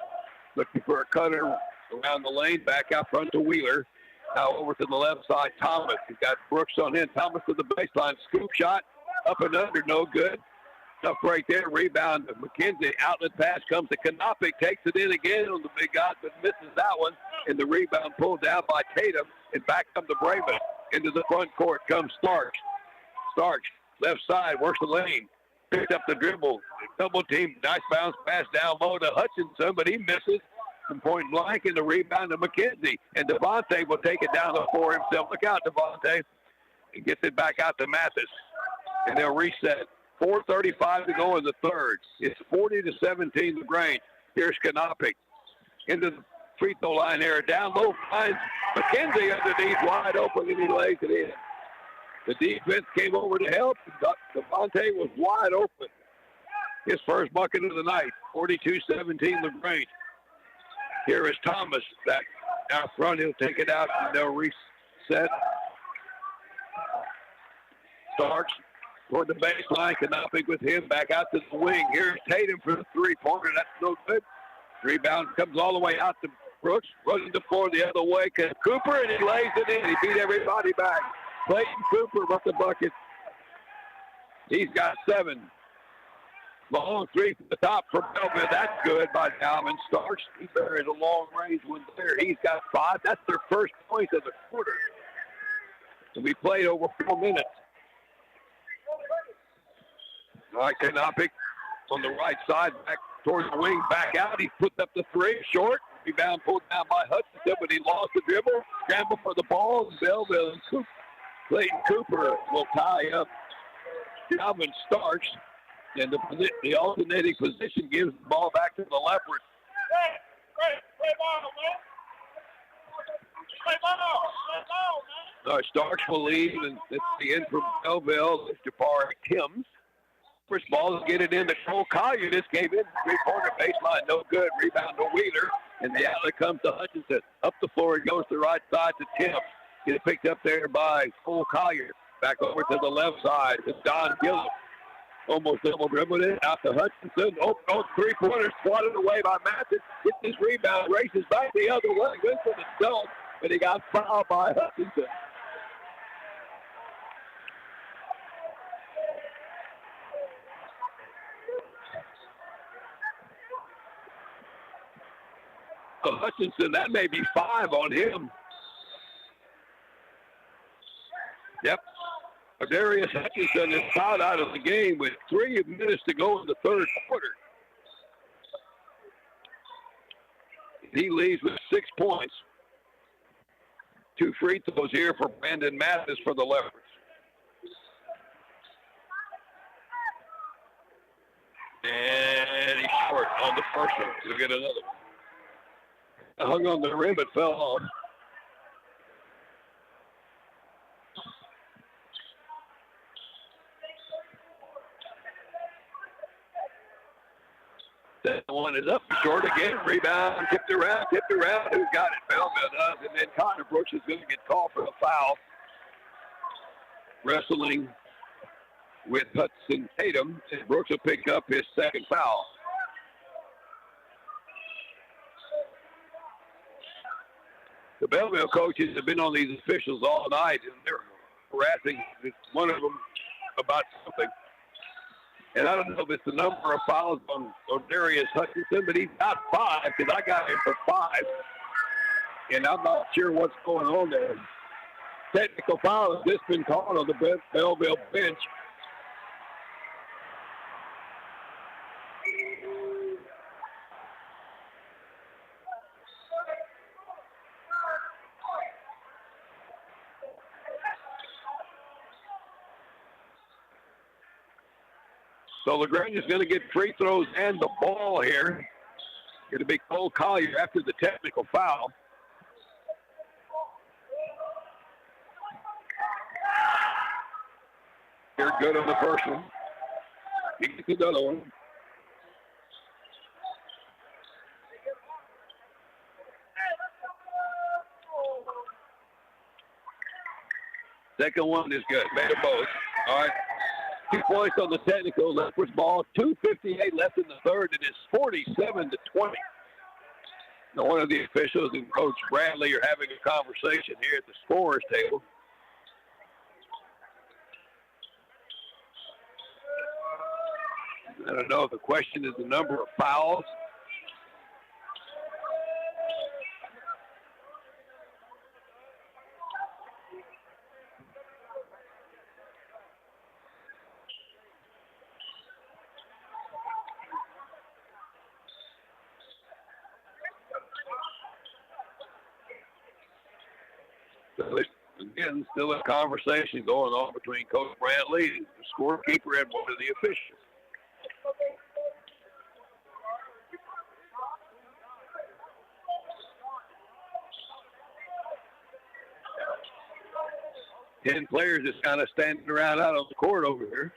Looking for a cutter around the lane, back out front to Wheeler. Now over to the left side, Thomas. He's got Brooks on him. Thomas to the baseline, scoop shot, up and under, no good. Up right there, rebound to McKenzie. Outlet pass comes to Kanopic, takes it in again on the big guy, but misses that one. And the rebound pulled down by Tatum, and back comes to Brahmas. Into the front court comes Starks. Starks, left side, works the lane. Picked up the dribble. Double team, nice bounce pass down low to Hutchinson, but he misses from point blank, and the rebound to McKenzie. And Devontae will take it down the floor himself. Look out, Devontae. He gets it back out to Mathis, and they'll reset. 4:35 to go in the third. It's 40-17 LaGrange. Here's Kanopic into the free throw line there. Down low finds McKenzie underneath, wide open, and he lays it in. The defense came over to help. Devontae was wide open. His first bucket of the night. 42-17 LaGrange. Here is Thomas back out front. He'll take it out, and they'll reset. Starks toward the baseline. Kanopic with him back out to the wing. Here's Tatum for the three-pointer. That's no good. Rebound comes all the way out to Brooks. Running the floor the other way. Cooper, and he lays it in. He beat everybody back. Clayton Cooper with the bucket. He's got 7. Long three from the top for Bellville. That's good by Dalvin Starks. He buries a long-range one there. He's got 5. That's their first point of the quarter. So we played over 4 minutes. All right, Kanopic on the right side, back towards the wing, back out. He puts up the 3, short. Rebound pulled down by Hutchinson, but he lost the dribble. Scramble for the ball. Bellville and Clayton Cooper will tie up Dalvin Starks. And the alternating position gives the ball back to the Leopards. Starks will leave, and it's the end from Bellville. It's Jabari Timms. First ball is get it into Cole Collier. This game in three-pointer baseline, no good. Rebound to Wheeler, and the outlet comes to Hutchinson. Up the floor, it goes to the right side to Timms. Gets picked up there by Cole Collier. Back over to the left side to Don Gillum. Almost double dribbled it out to Hutchinson. Oh, three-pointer swatted away by Mathis. Gets his rebound, races back the other way. Went for the dunk, but he got fouled by Hutchinson. Hutchinson, that may be 5 on him. Yep. Darius Hutchinson is fouled out of the game with 3 minutes to go in the third quarter. He leads with 6 points. 2 free throws here for Brandon Mathis for the Leopards. And he's short on the first one. He'll get another one. Hung on the rim, but fell off. That one is up short again. Rebound, tipped around. Who's got it? Bellville does. And then Connor Brooks is going to get called for a foul. Wrestling with Hudson Tatum. And Brooks will pick up his second foul. The Bellville coaches have been on these officials all night, and they're harassing one of them about something. And I don't know if it's the number of fouls on Darius Hutchinson, but he's got 5 because I got him for 5. And I'm not sure what's going on there. Technical foul has just been called on the Bellville bench. So LaGrange is going to get free throws and the ball here. Going to be Cole Collier after the technical foul. You're good on the first one. He gets another one. Second one is good. Made them both. All right. 2 points on the technical. Leopards ball. 2:58 left in the third. It is 47-20. Now, one of the officials and Coach Bradley are having a conversation here at the scorer's table. I don't know if the question is the number of fouls. Again, still a conversation going on between Coach Brantley, the scorekeeper, and one of the officials. Ten players just kind of standing around out on the court over here.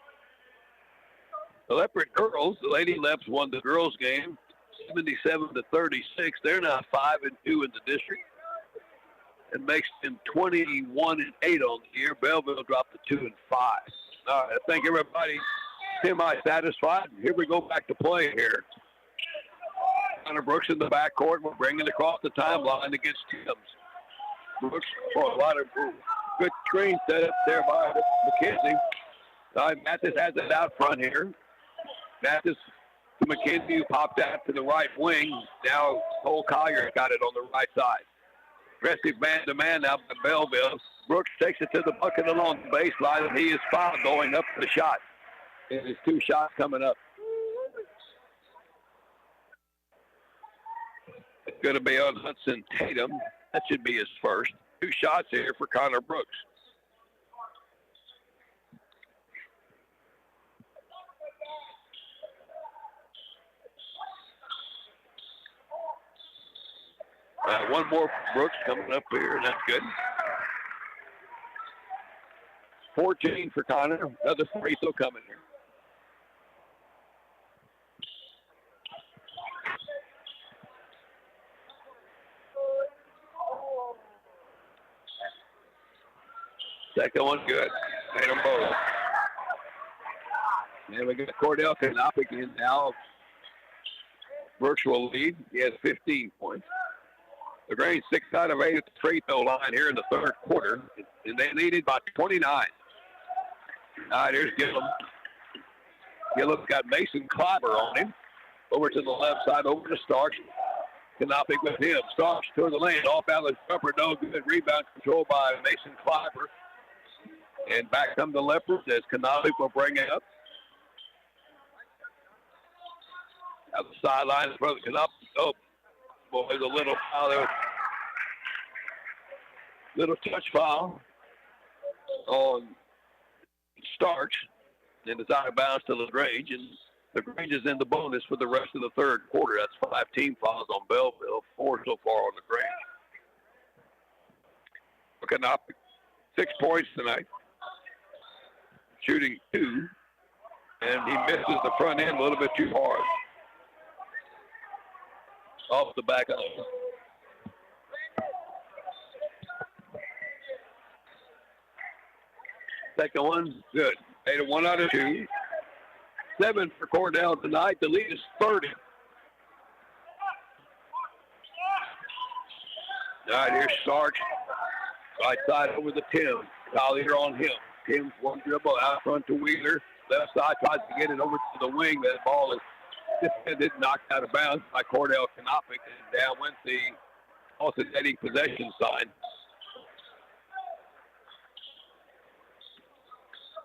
The Leopard girls, the Lady Leps won the girls game 77-36. They're now 5-2 in the district. It makes them 21-8 on the year. Bellville dropped to 2-5. All right, I think everybody's semi-satisfied. Here we go back to play here. Connor Brooks in the backcourt. We're bringing it across the timeline against Timms. Brooks for a lot of good screen set up there by McKenzie. All right, Mathis has it out front here. Mathis to McKenzie, who popped out to the right wing. Now Cole Collier got it on the right side. Aggressive man-to-man now by Bellville. Brooks takes it to the bucket along the baseline, and he is fouled going up for the shot. And his 2 shots coming up. It's going to be on Hudson Tatum. That should be his first. 2 shots here for Connor Brooks. One more Brooks coming up here, and that's good. 14 for Connor. Another free throw coming here. Second one good. Made them both. And we got Cordell Canopy in now. Brooks will lead. He has 15 points. LaGrange 6 out of 8 at the free throw line here in the third quarter. And they leaded by 29. All right, here's Gillum. Gillum's got Mason Clyber on him. Over to the left side, over to Starks. Canopy with him. Starks to the lane. Off balance jumper, no good. Rebound control by Mason Clyber. And back come the Leopards as Canopy will bring it up. Out the sideline, brother Canopy. Oh, boy, there's a little foul there. Little touch foul on Starks. And it's out of bounds to LaGrange. And LaGrange is in the bonus for the rest of the third quarter. That's 5 team fouls on Bellville, 4 so far on LaGrange. Canopy, 6 points tonight. Shooting 2. And he misses the front end a little bit too hard. off the back of second one, good. Made it 1 out of 2. 7 for Cordell tonight. The lead is 30. All right, here's Stark. Right side over to Tim. Collier on him. Tim's one dribble out front to Wheeler. Left side tries to get it over to the wing. That ball is defended, knocked out of bounds by Cordell Canopic. And down went the alternating possession sign.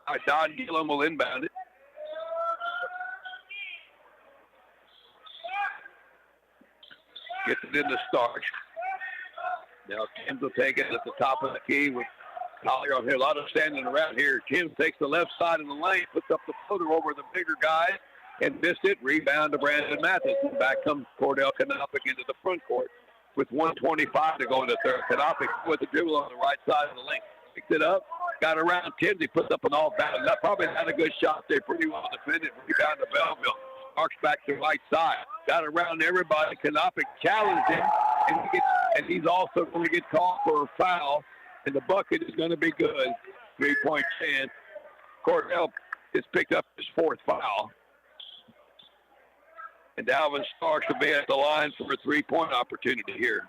All right, Don Gillum will inbound it. Gets it into Starch. Now Tim will take it at the top of the key with Collier on here. A lot of standing around here. Tim takes the left side of the lane, puts up the floater over the bigger guy, and missed it. Rebound to Brandon Mathis. And back comes Cordell Canopic into the front court with 1:25 to go in the third. Canopic with the dribble on the right side of the lane. Picked it up, got around Tim. He puts up an all-bound. That probably not a good shot. They pretty well defended. Rebound to Bellville. Arcs back to right side. Got around everybody. Canopic challenged him, and he's also going to get called for a foul, and the bucket is going to be good. 3-point chance. Cordell has picked up his 4th foul. And Dalvin Starks will be at the line for a 3-point opportunity here.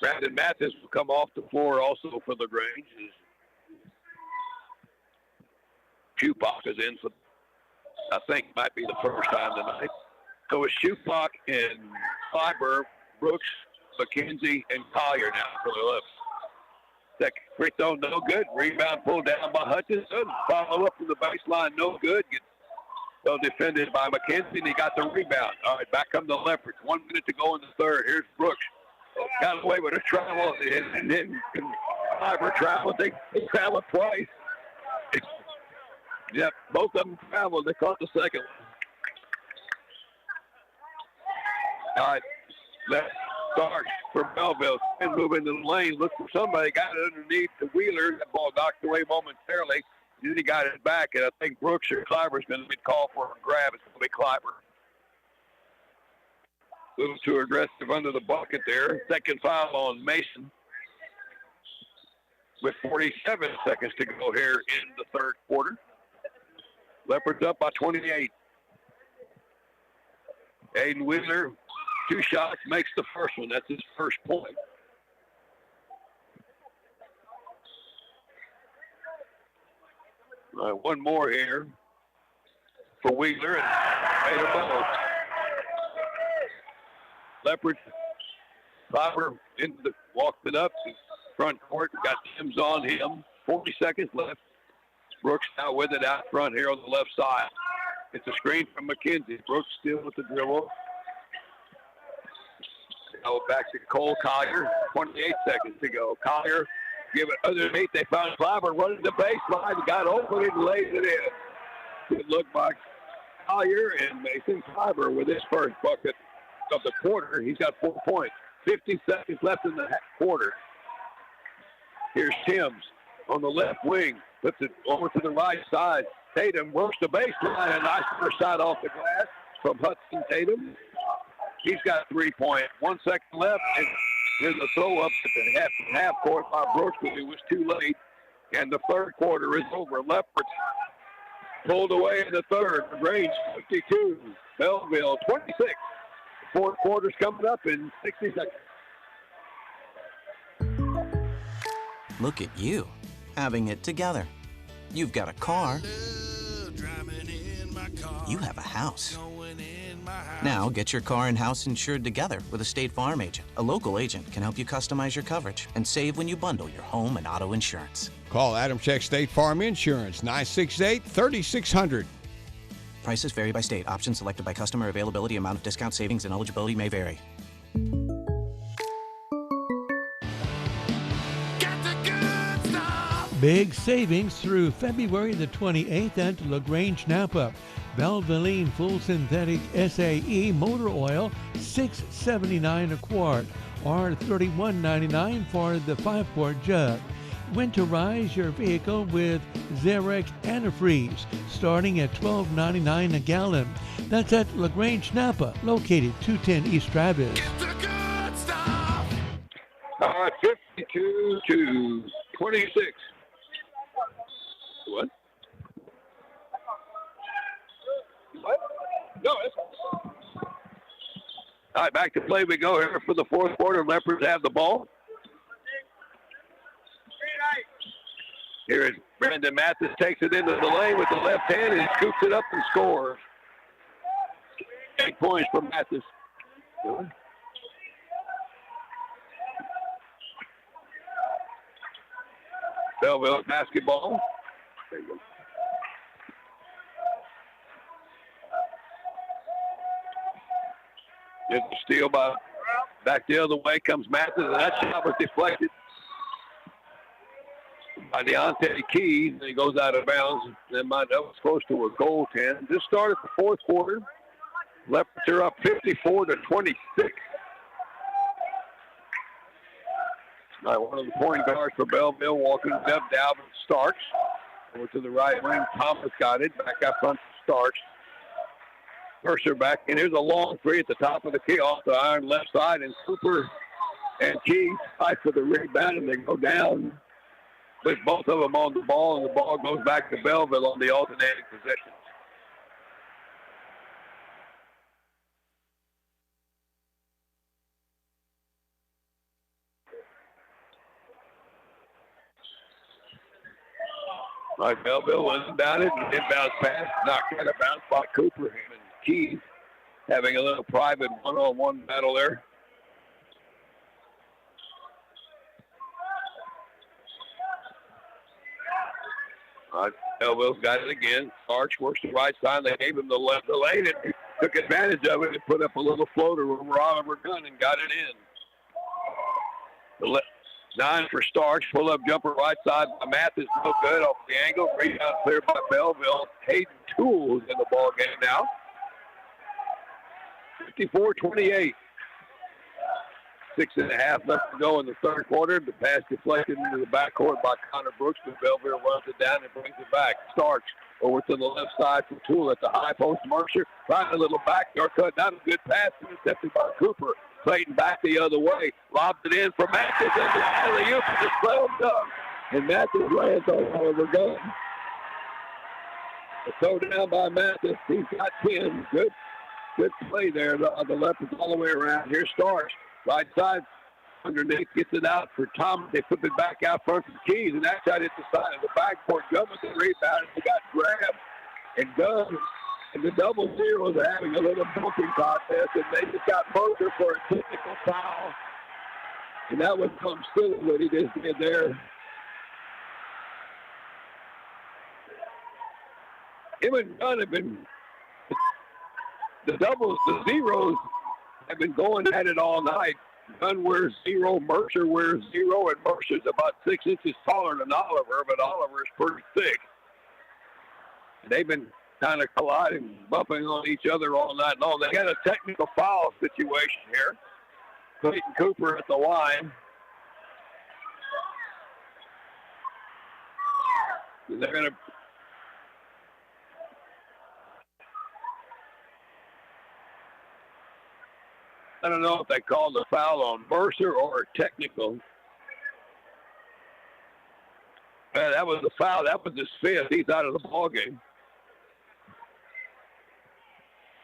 Brandon Mathis will come off the floor also for LaGrange. Shupak is in for, I think, might be the first time tonight. So it's Shupak and Fiber, Brooks, McKenzie, and Collier now for the left. Second free throw, no good. Rebound pulled down by Hutchinson. Follow up from the baseline, no good. Gets well defended by McKenzie, and he got the rebound. All right, back come the Leopards. 1 minute to go in the third. Here's Brooks. Got away with a travel, and then Fiber traveled. They traveled twice. Yep, both of them traveled. They caught the second one. All right, left start for Bellville. And move into the lane, look for somebody. Got it underneath the Wheeler. That ball knocked away momentarily. Then he got it back, and I think Brooks or Kleiber is going to be called for a grab. It's going to be Kleiber. A little too aggressive under the bucket there. Second foul on Mason. With 47 seconds to go here in the third quarter. Leopards up by 28. Aiden Wheeler, 2 shots, makes the first one. That's his first point. All right, one more here for Wheeler, and made a ball. Leopards, Fiber walked it up to front court, got Tim's on him. 40 seconds left. Brooks now with it out front here on the left side. It's a screen from McKenzie. Brooks still with the dribble. Now back to Cole Collier. 28 seconds to go. Collier give it underneath. They found Fiber running the baseline. Got open and laid it in. Good look by Collier and Mason Fiber with his first bucket of the quarter. He's got 4 points. 50 seconds left in the quarter. Here's Timms on the left wing. Puts it over to the right side. Tatum works the baseline. A nice first shot off the glass from Hudson Tatum. He's got 3 points. 1 second left. And here's a throw up at the half court by Brooks, but it was too late. And the third quarter is over. Leopards pulled away in the third. LaGrange 52. Bellville 26. Fourth quarter's coming up in 60 seconds. Look at you, having it together. You've got a car. You have a house. Now get your car and house insured together with a State Farm agent. A local agent can help you customize your coverage and save when you bundle your home and auto insurance. Call Adam Check State Farm Insurance, 968-3600. Prices vary by state. Options selected by customer. Availability, amount of discount, savings, and eligibility may vary. Big savings through February the 28th at LaGrange Napa. Valvoline Full Synthetic SAE Motor Oil, $6.79 a quart, or $31.99 for the 5-quart jug. winterize your vehicle with Xeric Antifreeze, starting at $12.99 a gallon. That's at LaGrange, Napa, located 210 East Travis. All right, 52 to 26. What? No, it's... All right, back to play we go here for the fourth quarter. Leopards have the ball. Here is Brandon Mathis, takes it into the lane with the left hand and scoops it up and scores. 8 points for Mathis. Bellville basketball. There you go. It's a steal by back the other way comes Mathis, and that shot was deflected by Deontay Keys, and he goes out of bounds. That was close to a goaltend. This started the fourth quarter. Leopards are up 54 to 26. One of the point guards for Bellville walking up, Dalvin Starks. Over to the right wing, Thomas got it. Back up front to Starks. Mercer back, and here's a long three at the top of the key off the iron left side, and Cooper and Keys fight for the rebound, and they go down with both of them on the ball, and the ball goes back to Bellville on the alternating possessions. All right, Bellville was about it. Inbounds pass, knocked out of bounds by Cooper. Him and Keys having a little private one-on-one battle there. All right, Bellville's got it again. Arch works the right side. They gave him the left lane and took advantage of it and put up a little floater over Oliver Gunn and got it in. The left. 9 for Starks. Pull up jumper right side by Mathis. No good off the angle. Rebound clear by Bellville. Hayden Tools in the ball game now. 54-28. 6.5 left to go in the third quarter. The pass deflected into the backcourt by Connor Brooks, but Bellville runs it down and brings it back. Starks over to the left side for Tool at the high post. Mercer trying a little backdoor cut. Not a good pass. Intercepted by Cooper. Clayton back the other way. Lobs it in for Mathis. And the alley-oop is slammed up. And Mathis lands on Oliver Gunn. A throw down by Mathis. He's got 10. Good play there. The Leopards all the way around. Here Starks. Right side. Underneath gets it out for Thomas. They flip it back out front for Keys. And that shot hit the side of the backcourt. Gunn with the rebound. He got grabbed. And Gunn and the double zeros are having a little bumping contest, and they just got Mercer for a technical foul. And that was some silly what he just did there. Him and Gunn have been, the doubles, the zeros have been going at it all night. Gunn wears 0, Mercer wears 0, and Mercer's about 6 inches taller than Oliver, but Oliver's pretty thick. And they've been kind of colliding, bumping on each other all night long. They got a technical foul situation here. Clayton Cooper at the line. And they're going to I don't know if they called the foul on Mercer or technical. That was the foul. That was his 5th. He's out of the ball game.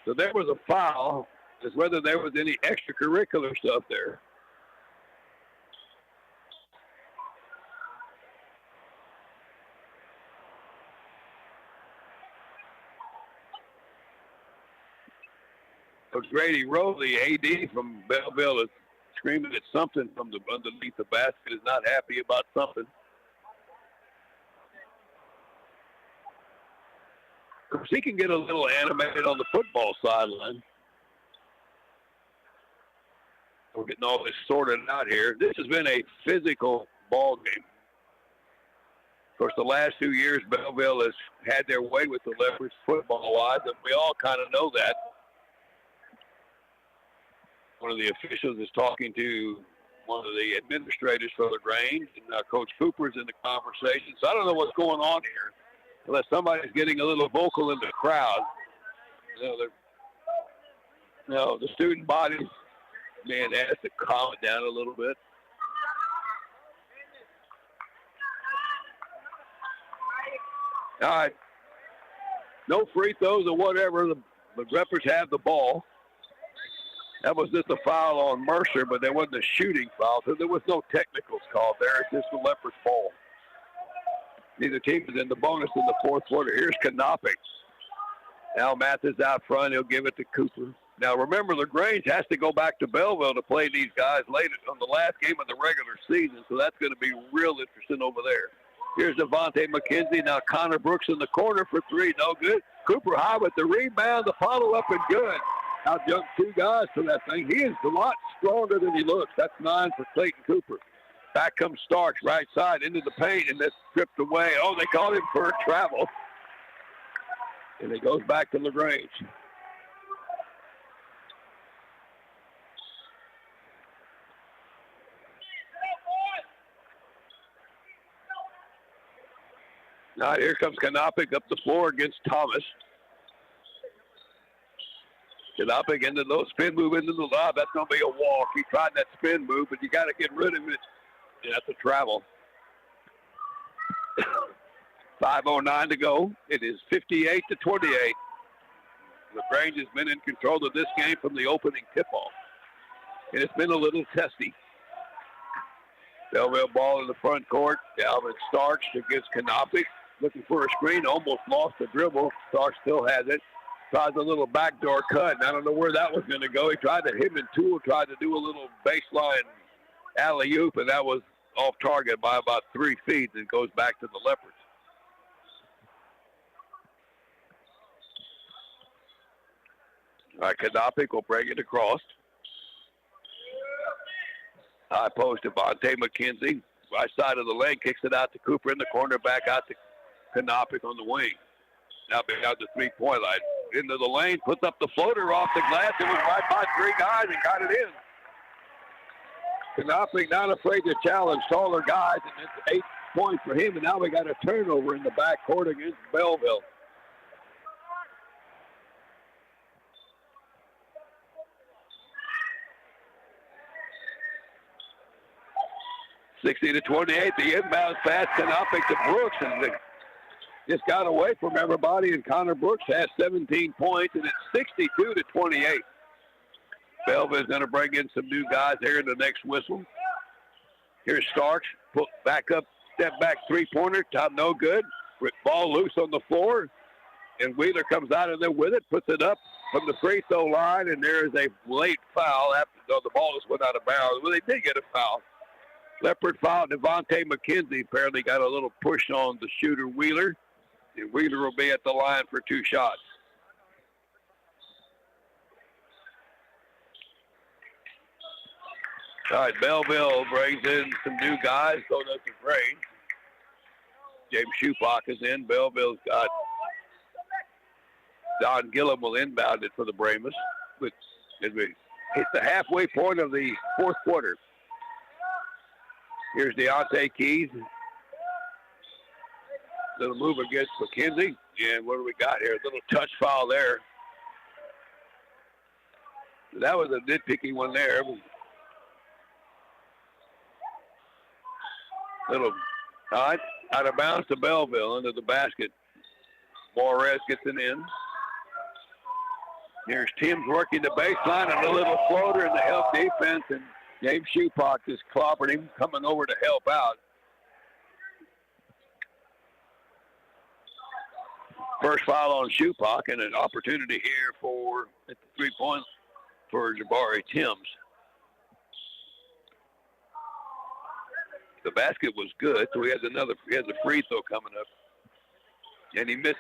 So there was a foul. Just whether there was any extracurricular stuff there. So Grady Rowe, the AD from Bellville, is screaming at something from the underneath the basket. Is not happy about something. Of course, he can get a little animated on the football sideline. We're getting all this sorted out here. This has been a physical ball game. Of course, the last 2 years, Bellville has had their way with the Leopards football-wise, and we all kind of know that. One of the officials is talking to one of the administrators for LaGrange, and Coach Cooper's in the conversation. So I don't know what's going on here, unless somebody's getting a little vocal in the crowd. The student body being asked to calm it down a little bit. All right. No free throws or whatever. The Leopards have the ball. That was just a foul on Mercer, but there wasn't a shooting foul, so there was no technicals called there. It's just the Leopards' ball. Neither team is in the bonus in the fourth quarter. Here's Kanopic. Now Mathis out front. He'll give it to Cooper. Now remember, LaGrange has to go back to Bellville to play these guys later on the last game of the regular season, so that's going to be real interesting over there. Here's Devontae McKenzie. Now Connor Brooks in the corner for three. No good. Cooper high with the rebound. The follow-up is good. Out-jumped two guys for that thing. He is a lot stronger than he looks. That's 9 for Clayton Cooper. Back comes Starks, right side, into the paint, and that's stripped away. Oh, they called him for a travel. And it goes back to LaGrange. Now here comes Kanopic up the floor against Thomas. Kanopic into the spin move into the lob. That's going to be a walk. He tried that spin move, but you got to get rid of it. Yeah, that's a travel. 5:09 to go. It is 58-28. LaGrange has been in control of this game from the opening tip-off. And it's been a little testy. Bellville ball in the front court. Alvin Starks against Kanopic. Looking for a screen. Almost lost the dribble. Starks still has it. Tries a little backdoor cut, and I don't know where that was going to go. He tried to hit him, and Toole tried to do a little baseline alley-oop, and that was off target by about 3 feet, and goes back to the Leopards. All right, Kanopic will bring it across. High post to Devontae McKenzie. Right side of the lane, kicks it out to Cooper in the corner, back out to Kanopic on the wing. Now back out the three-point line. Into the lane, puts up the floater off the glass. It was right by 3 guys and got it in. Kanopic not afraid to challenge taller guys, and it's 8 points for him. And now we got a turnover in the backcourt against Bellville. (60-28). The inbound pass, Kanopic to Brooks, and they just got away from everybody, and Connor Brooks has 17 points, and it's 62-28. Bellville's going to bring in some new guys here in the next whistle. Here's Starks, put back up, step back three-pointer, top no good. Ball loose on the floor, and Wheeler comes out of there with it, puts it up from the free throw line, and there is a late foul after the ball just went out of bounds. Well, they did get a foul. Leopard foul. Devontae McKenzie apparently got a little push on the shooter Wheeler. And Wheeler will be at the line for 2 shots. All right, Bellville brings in some new guys, so does LaGrange. James Schupak is in. Bellville's got Don Gillum will inbound it for the Brahmas. As we hit the halfway point of the fourth quarter. Here's Deontay Keys. Little move against McKenzie. And what do we got here? A little touch foul there. That was a nitpicky one there. Little out of bounds to Bellville into the basket. Juarez gets it in. Here's Timms working the baseline and a little floater in the help defense. And James Schupak is clobbering him, coming over to help out. First foul on Schupak, and an opportunity here for at the 3 points for Jabari Timms. The basket was good, so he has a free throw coming up. And he misses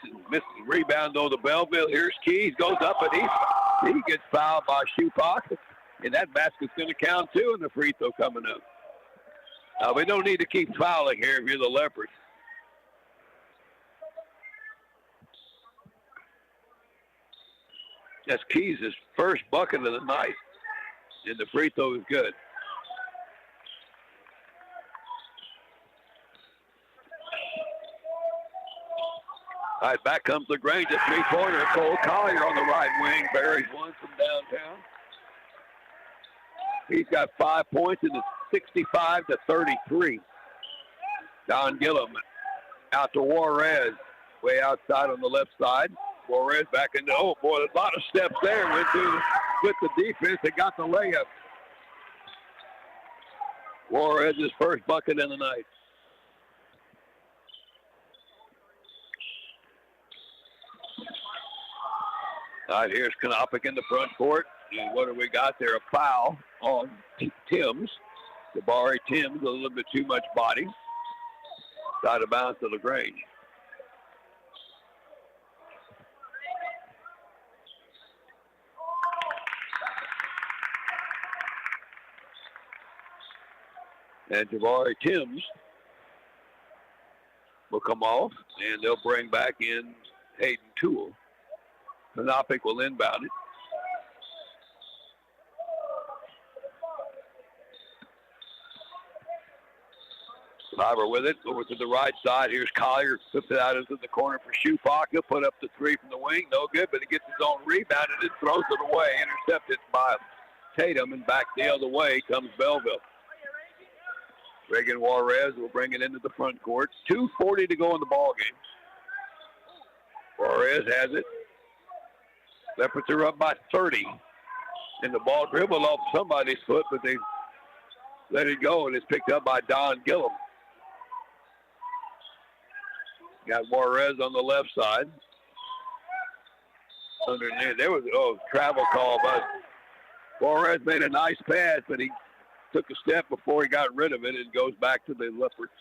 rebound though to Bellville. Here's Keys, goes up, and he gets fouled by Schupak. And that basket's going to count too, and the free throw coming up. We don't need to keep fouling here if you're the Leopards. That's Keys' first bucket of the night, and the free throw is good. All right, back comes LaGrange, a three-pointer. Cole Collier on the right wing. Buries one from downtown. He's got 5 points, and it's 65-33. Don Gillum out to Juarez, way outside on the left side. Juarez back into, oh boy, a lot of steps there. Went to split the defense and got the layup. Juarez's first bucket in the night. All right, here's Knopick in the front court. And what do we got there? A foul on Timms. Jabari Timms, a little bit too much body. Out of bounds to LaGrange. And Jabari Timms will come off, and they'll bring back in Hayden Toole. Knopick will inbound it. Cliver with it, over to the right side. Here's Collier, flips it out into the corner for Shupak. He'll put up the three from the wing, no good, but he gets his own rebound and then throws it away. Intercepted by Tatum, and back the other way comes Bellville. Reagan Juarez will bring it into the front court. 2:40 to go in the ball game. Juarez has it. Leopards are up by 30. And the ball dribbled off somebody's foot, but they let it go, and it's picked up by Don Gillum. Got Juarez on the left side. Underneath, there was travel call, but Juarez made a nice pass, but he took a step before he got rid of it. It goes back to the Leopards.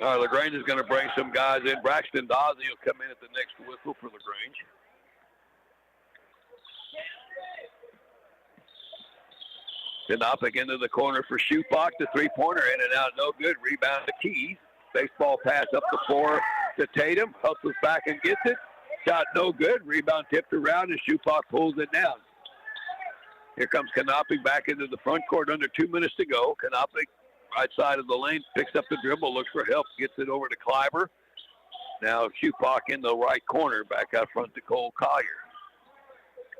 All right, LaGrange is going to bring some guys in. Braxton Dawsey will come in at the next whistle for LaGrange. Knopick into the corner for Shupak. The three-pointer in and out, no good. Rebound to Keys. Baseball pass up the floor to Tatum. Hustles back and gets it. Shot no good. Rebound tipped around, and Shupak pulls it down. Here comes Knopick back into the front court. Under 2 minutes to go. Knopick, right side of the lane, picks up the dribble, looks for help, gets it over to Cliver. Now Shupak in the right corner, back out front to Cole Collier.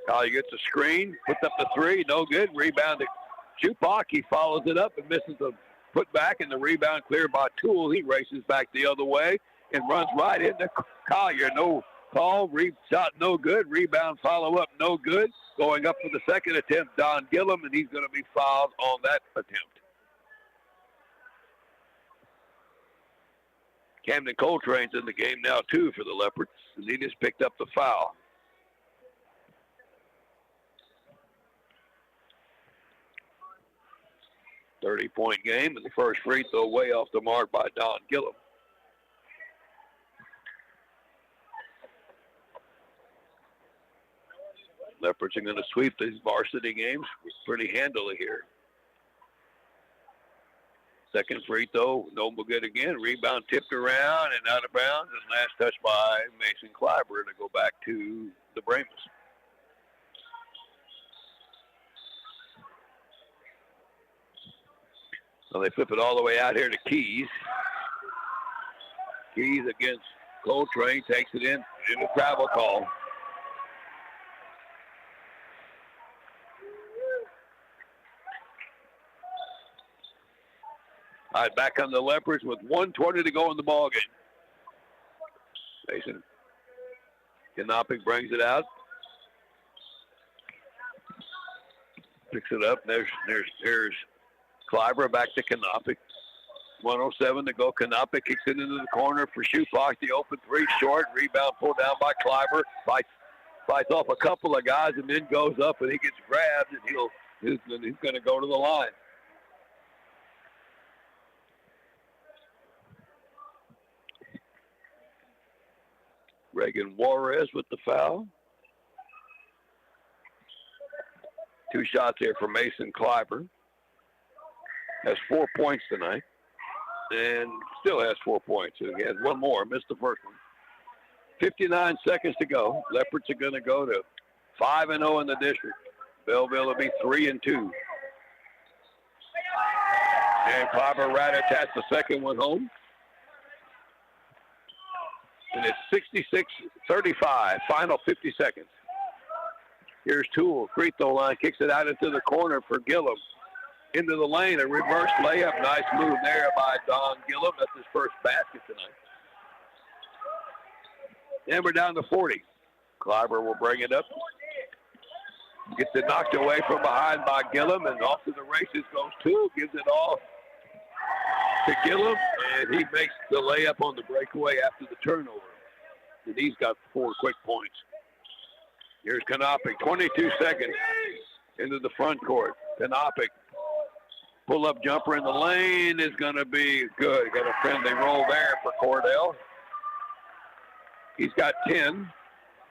Collier gets a screen, puts up the three, no good. Rebound to Shupak. He follows it up and misses the putback, and the rebound cleared by Toole. He races back the other way and runs right into Collier. No call. Shot no good. Rebound follow-up no good. Going up for the second attempt, Don Gillum, and he's going to be fouled on that attempt. Camden Coltrane's in the game now, too, for the Leopards, and he just picked up the foul. .30-point game, and the first free throw way off the mark by Don Gillum. Leopards are going to sweep these varsity games pretty handily here. Second free throw, no good again. Rebound tipped around and out of bounds, and last touch by Mason Cliver to go back to the Brahmas. So they flip it all the way out here to Keys. Keys against Coltrane, takes it in the travel call. All right, back on the Leopards with 1:20 to go in the ball game. Mason Knopick brings it out. Picks it up. There's Cliver back to Knopick. 1:07 to go. Knopick kicks it into the corner for Shupak. The open three short. Rebound pulled down by Cliver. Fights off a couple of guys and then goes up and he gets grabbed and he's going to go to the line. Reagan Juarez with the foul. 2 shots here for Mason Cliver. Has 4 points tonight. And still has 4 points. He has one more. Missed the first one. 59 seconds to go. Leopards are going to go to 5-0 in the district. Bellville will be 3-2. And Cliver rat-a-tats the second one home. And it's 66-35, final 50 seconds. Here's Toole, free throw line, kicks it out into the corner for Gillum. Into the lane, a reverse layup. Nice move there by Don Gillum. That's his first basket tonight. And we're down to 40. Clyber will bring it up. Gets it knocked away from behind by Gillum, and off to the races goes Toole. Gives it off to Gillum, and he makes the layup on the breakaway after the turnover. And he's got 4 quick points. Here's Kanopic, 22 seconds into the front court. Kanopic, pull-up jumper in the lane is going to be good. Got a friendly roll there for Cordell. He's got 10,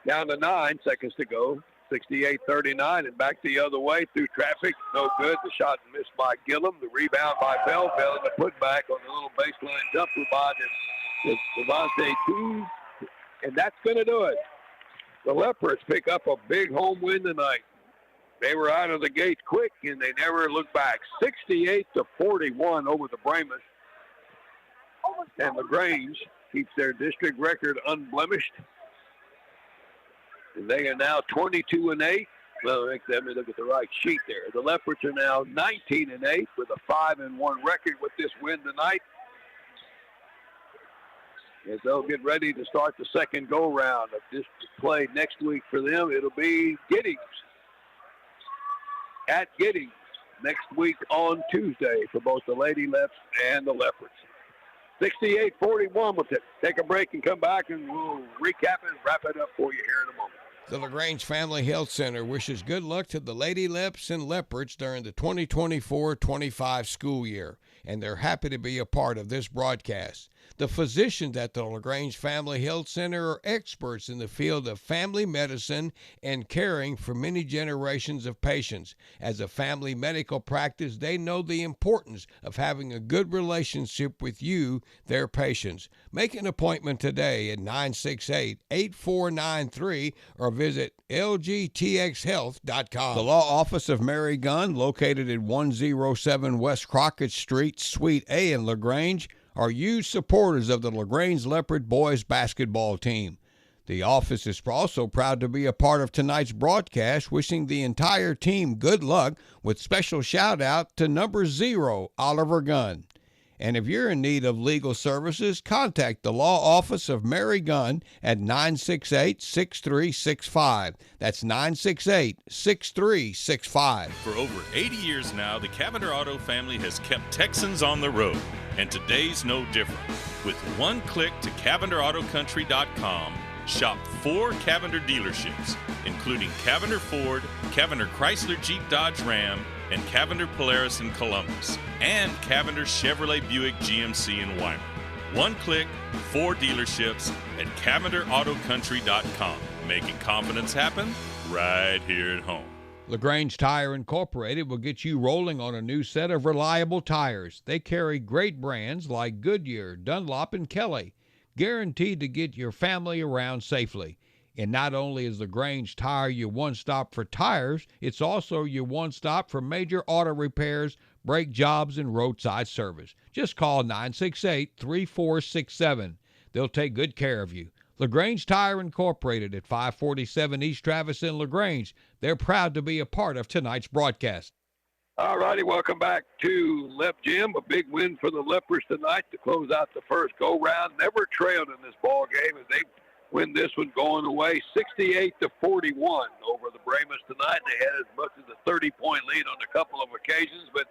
down to 9 seconds to go. 68-39, and back the other way through traffic. No good. The shot missed by Gillum. The rebound by Bellville, and the putback on the little baseline jumper by Devontae Keys. And that's going to do it. The Leopards pick up a big home win tonight. They were out of the gate quick, and they never looked back. 68-41 over the Brahmas. And LaGrange keeps their district record unblemished. And they are now 22-8. Well, let me look at the right sheet there. The Leopards are now 19-8 with a 5-1 record with this win tonight. As they'll get ready to start the second go-round of this play next week for them, it'll be Giddings. At Giddings next week on Tuesday for both the Lady Leps and the Leopards. 68-41. We'll take a break and come back, and we'll recap and wrap it up for you here in a moment. The LaGrange Family Health Center wishes good luck to the Lady Leps and Leopards during the 2024-25 school year, and they're happy to be a part of this broadcast. The physicians at the LaGrange Family Health Center are experts in the field of family medicine and caring for many generations of patients. As a family medical practice, they know the importance of having a good relationship with you, their patients. Make an appointment today at 968-8493 or visit lgtxhealth.com. The Law Office of Mary Gunn, located at 107 West Crockett Street, Suite A in LaGrange, are huge supporters of the LaGrange Leopard boys basketball team. The office is also proud to be a part of tonight's broadcast, wishing the entire team good luck with special shout-out to number 0, Oliver Gunn. And if you're in need of legal services, contact the Law Office of Mary Gunn at 968-6365. That's 968-6365. For over 80 years now, the Cavender Auto family has kept Texans on the road, and today's no different. With one click to CavenderAutoCountry.com, shop 4 Cavender dealerships, including Cavender Ford, Cavender Chrysler Jeep Dodge Ram, and Cavender Polaris in Columbus, and Cavender Chevrolet Buick GMC in Weimar. One click, 4 dealerships at CavenderAutoCountry.com, making confidence happen right here at home. LaGrange Tire Incorporated will get you rolling on a new set of reliable tires. They carry great brands like Goodyear, Dunlop, and Kelly, guaranteed to get your family around safely. And not only is LaGrange Tire your one-stop for tires, it's also your one-stop for major auto repairs, brake jobs, and roadside service. Just call 968-3467. They'll take good care of you. LaGrange Tire Incorporated at 547 East Travis in LaGrange. They're proud to be a part of tonight's broadcast. All righty, welcome back to Lep Gym. A big win for the Leopards tonight to close out the first go-round. Never trailed in this ball game as they win this one going away 68-41 over the Brahmas tonight. They had as much as a 30-point lead on a couple of occasions, but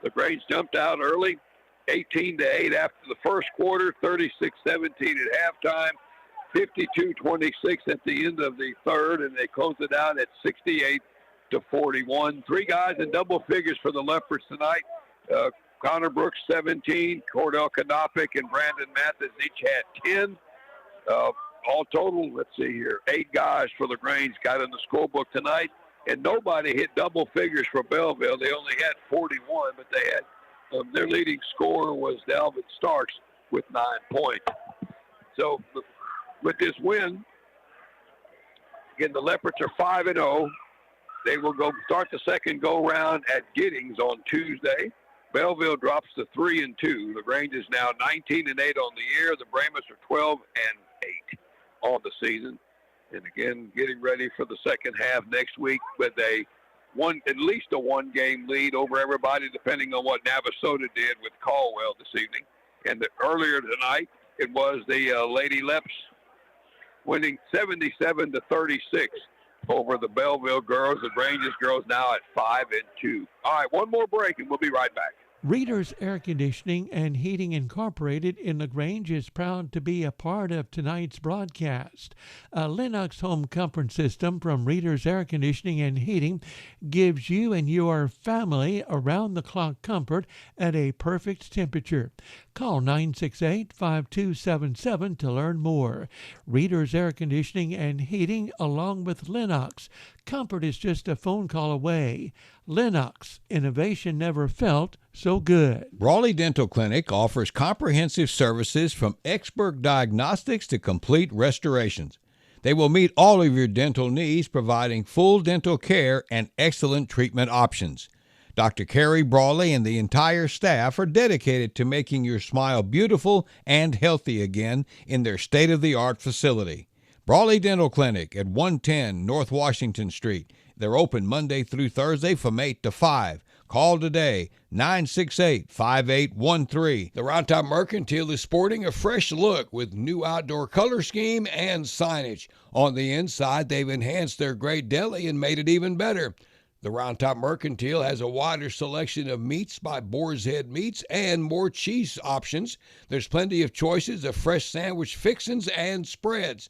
LaGrange jumped out early, 18-8 after the first quarter, 36-17 at halftime, 52-26 at the end of the third, and they closed it out at 68-41. 3 guys in double figures for the Leopards tonight. Connor Brooks, 17, Cordell Kanopic and Brandon Mathis each had 10. All total, let's see here, 8 guys for LaGrange got in the scorebook tonight, and nobody hit double figures for Bellville. They only had 41, but they had their leading scorer was Dalvin Starks with 9 points. So with this win, again, the Leopards are 5-0. They will go start the second go-round at Giddings on Tuesday. Bellville drops to 3-2. LaGrange is now 19-8 on the year. The Brahmas are 12-8. on the season. And again, getting ready for the second half next week with at least a one-game lead over everybody, depending on what Navasota did with Caldwell this evening. And earlier tonight, it was the Lady Leps winning 77-36 over the Bellville girls. The LaGrange's girls now at 5-2. All right, one more break, and we'll be right back. Reader's Air Conditioning and Heating Incorporated in LaGrange is proud to be a part of tonight's broadcast. A Lennox home comfort system from Reader's Air Conditioning and Heating gives you and your family around-the-clock comfort at a perfect temperature. Call 968-5277 to learn more. Reader's Air Conditioning and Heating along with Lennox. Comfort is just a phone call away. Lennox, innovation never felt so good. Brawley Dental Clinic offers comprehensive services from expert diagnostics to complete restorations. They will meet all of your dental needs, providing full dental care and excellent treatment options. Dr. Carrie Brawley and the entire staff are dedicated to making your smile beautiful and healthy again in their state-of-the-art facility. Brawley Dental Clinic at 110 North Washington Street. They're open Monday through Thursday from 8 to 5. Call today, 968-5813. The Round Top Mercantile is sporting a fresh look with new outdoor color scheme and signage. On the inside, they've enhanced their great deli and made it even better. The Round Top Mercantile has a wider selection of meats by Boar's Head Meats and more cheese options. There's plenty of choices of fresh sandwich fixins and spreads.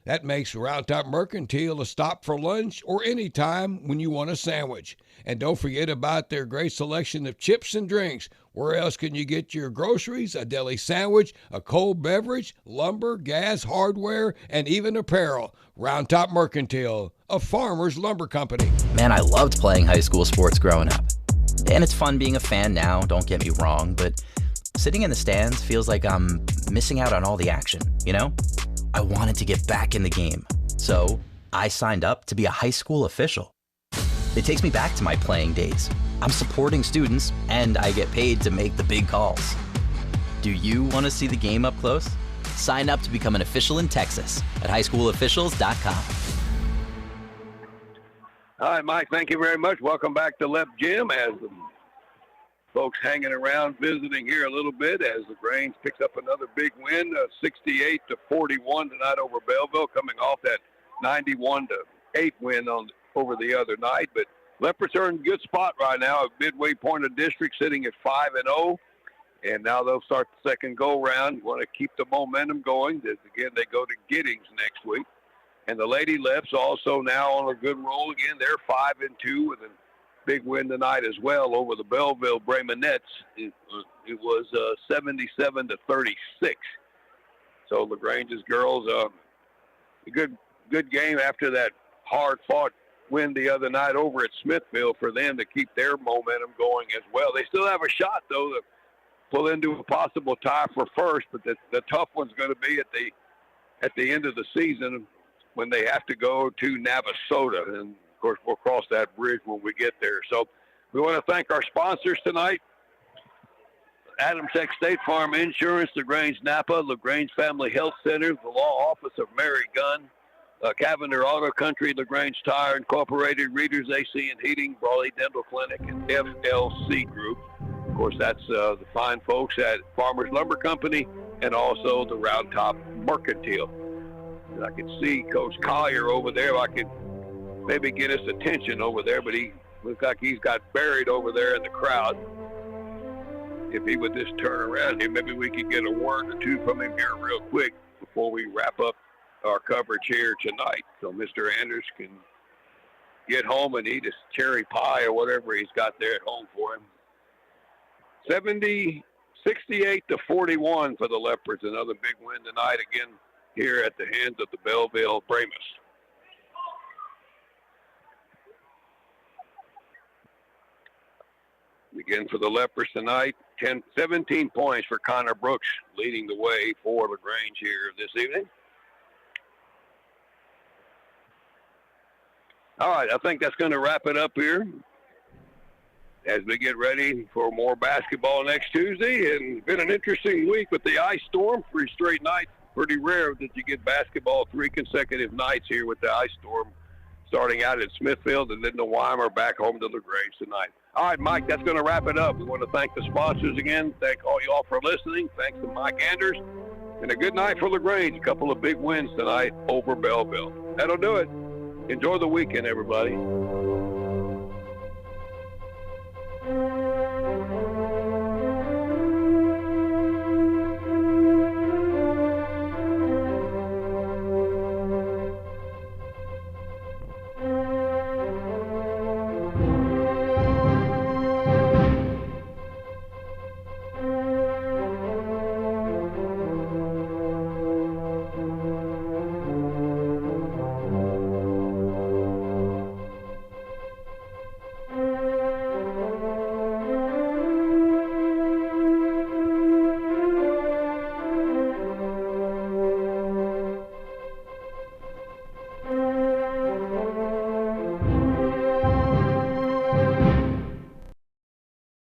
That makes Round Top Mercantile a stop for lunch or any time when you want a sandwich. And don't forget about their great selection of chips and drinks. Where else can you get your groceries, a deli sandwich, a cold beverage, lumber, gas, hardware, and even apparel? Round Top Mercantile, a farmer's lumber company. Man, I loved playing high school sports growing up. And it's fun being a fan now, don't get me wrong, but sitting in the stands feels like I'm missing out on all the action, you know? I wanted to get back in the game, so I signed up to be a high school official. It takes me back to my playing days. I'm supporting students, and I get paid to make the big calls. Do you want to see the game up close? Sign up to become an official in Texas at highschoolofficials.com. All right, Mike, thank you very much. Welcome back to Lep Gym as the folks hanging around, visiting here a little bit as LaGrange picks up another big win, 68-41 tonight over Bellville, coming off that 91-8 win over the other night. But Leopards are in a good spot right now at midway point of district, sitting at 5-0. And now they'll start the second go-round. You want to keep the momentum going. Again, they go to Giddings next week. And the Lady Leps also now on a good roll again. They're 5-2 with a big win tonight as well over the Bellville Brahmanettes. It was 77-36. So LaGrange's girls, a good game after that hard-fought win the other night over at Smithville for them to keep their momentum going as well. They still have a shot, though, to pull into a possible tie for first, but the tough one's going to be at the end of the season when they have to go to Navasota. And of course, we'll cross that bridge when we get there. So we want to thank our sponsors tonight. Adams Tech State Farm Insurance, LaGrange Napa, LaGrange Family Health Center, the Law Office of Mary Gunn, Cavender Auto Country, LaGrange Tire Incorporated, Readers AC and Heating, Brawley Dental Clinic, and FLC Group. Of course, that's the fine folks at Farmers Lumber Company and also the Round Top Mercantile. And I can see Coach Collier over there. I could maybe get his attention over there, but he looks like he's got buried over there in the crowd. If he would just turn around here, maybe we could get a word or two from him here real quick before we wrap up our coverage here tonight. So Mr. Anders can get home and eat his cherry pie or whatever he's got there at home for him. 68-41 for the Leopards. Another big win tonight again here at the hands of the Bellville Brahmas. Again for the Leopards tonight, 17 points for Connor Brooks, leading the way for LaGrange here this evening. All right, I think that's going to wrap it up here as we get ready for more basketball next Tuesday. And it's been an interesting week with the ice storm, 3 straight nights pretty rare that you get basketball 3 consecutive nights here with the ice storm, starting out at Smithfield and then to Weimar, back home to LaGrange tonight. All right, Mike, that's going to wrap it up. We want to thank the sponsors again. Thank all you all for listening. Thanks to Mike Anders. And a good night for LaGrange. A couple of big wins tonight over Bellville. That'll do it. Enjoy the weekend, everybody.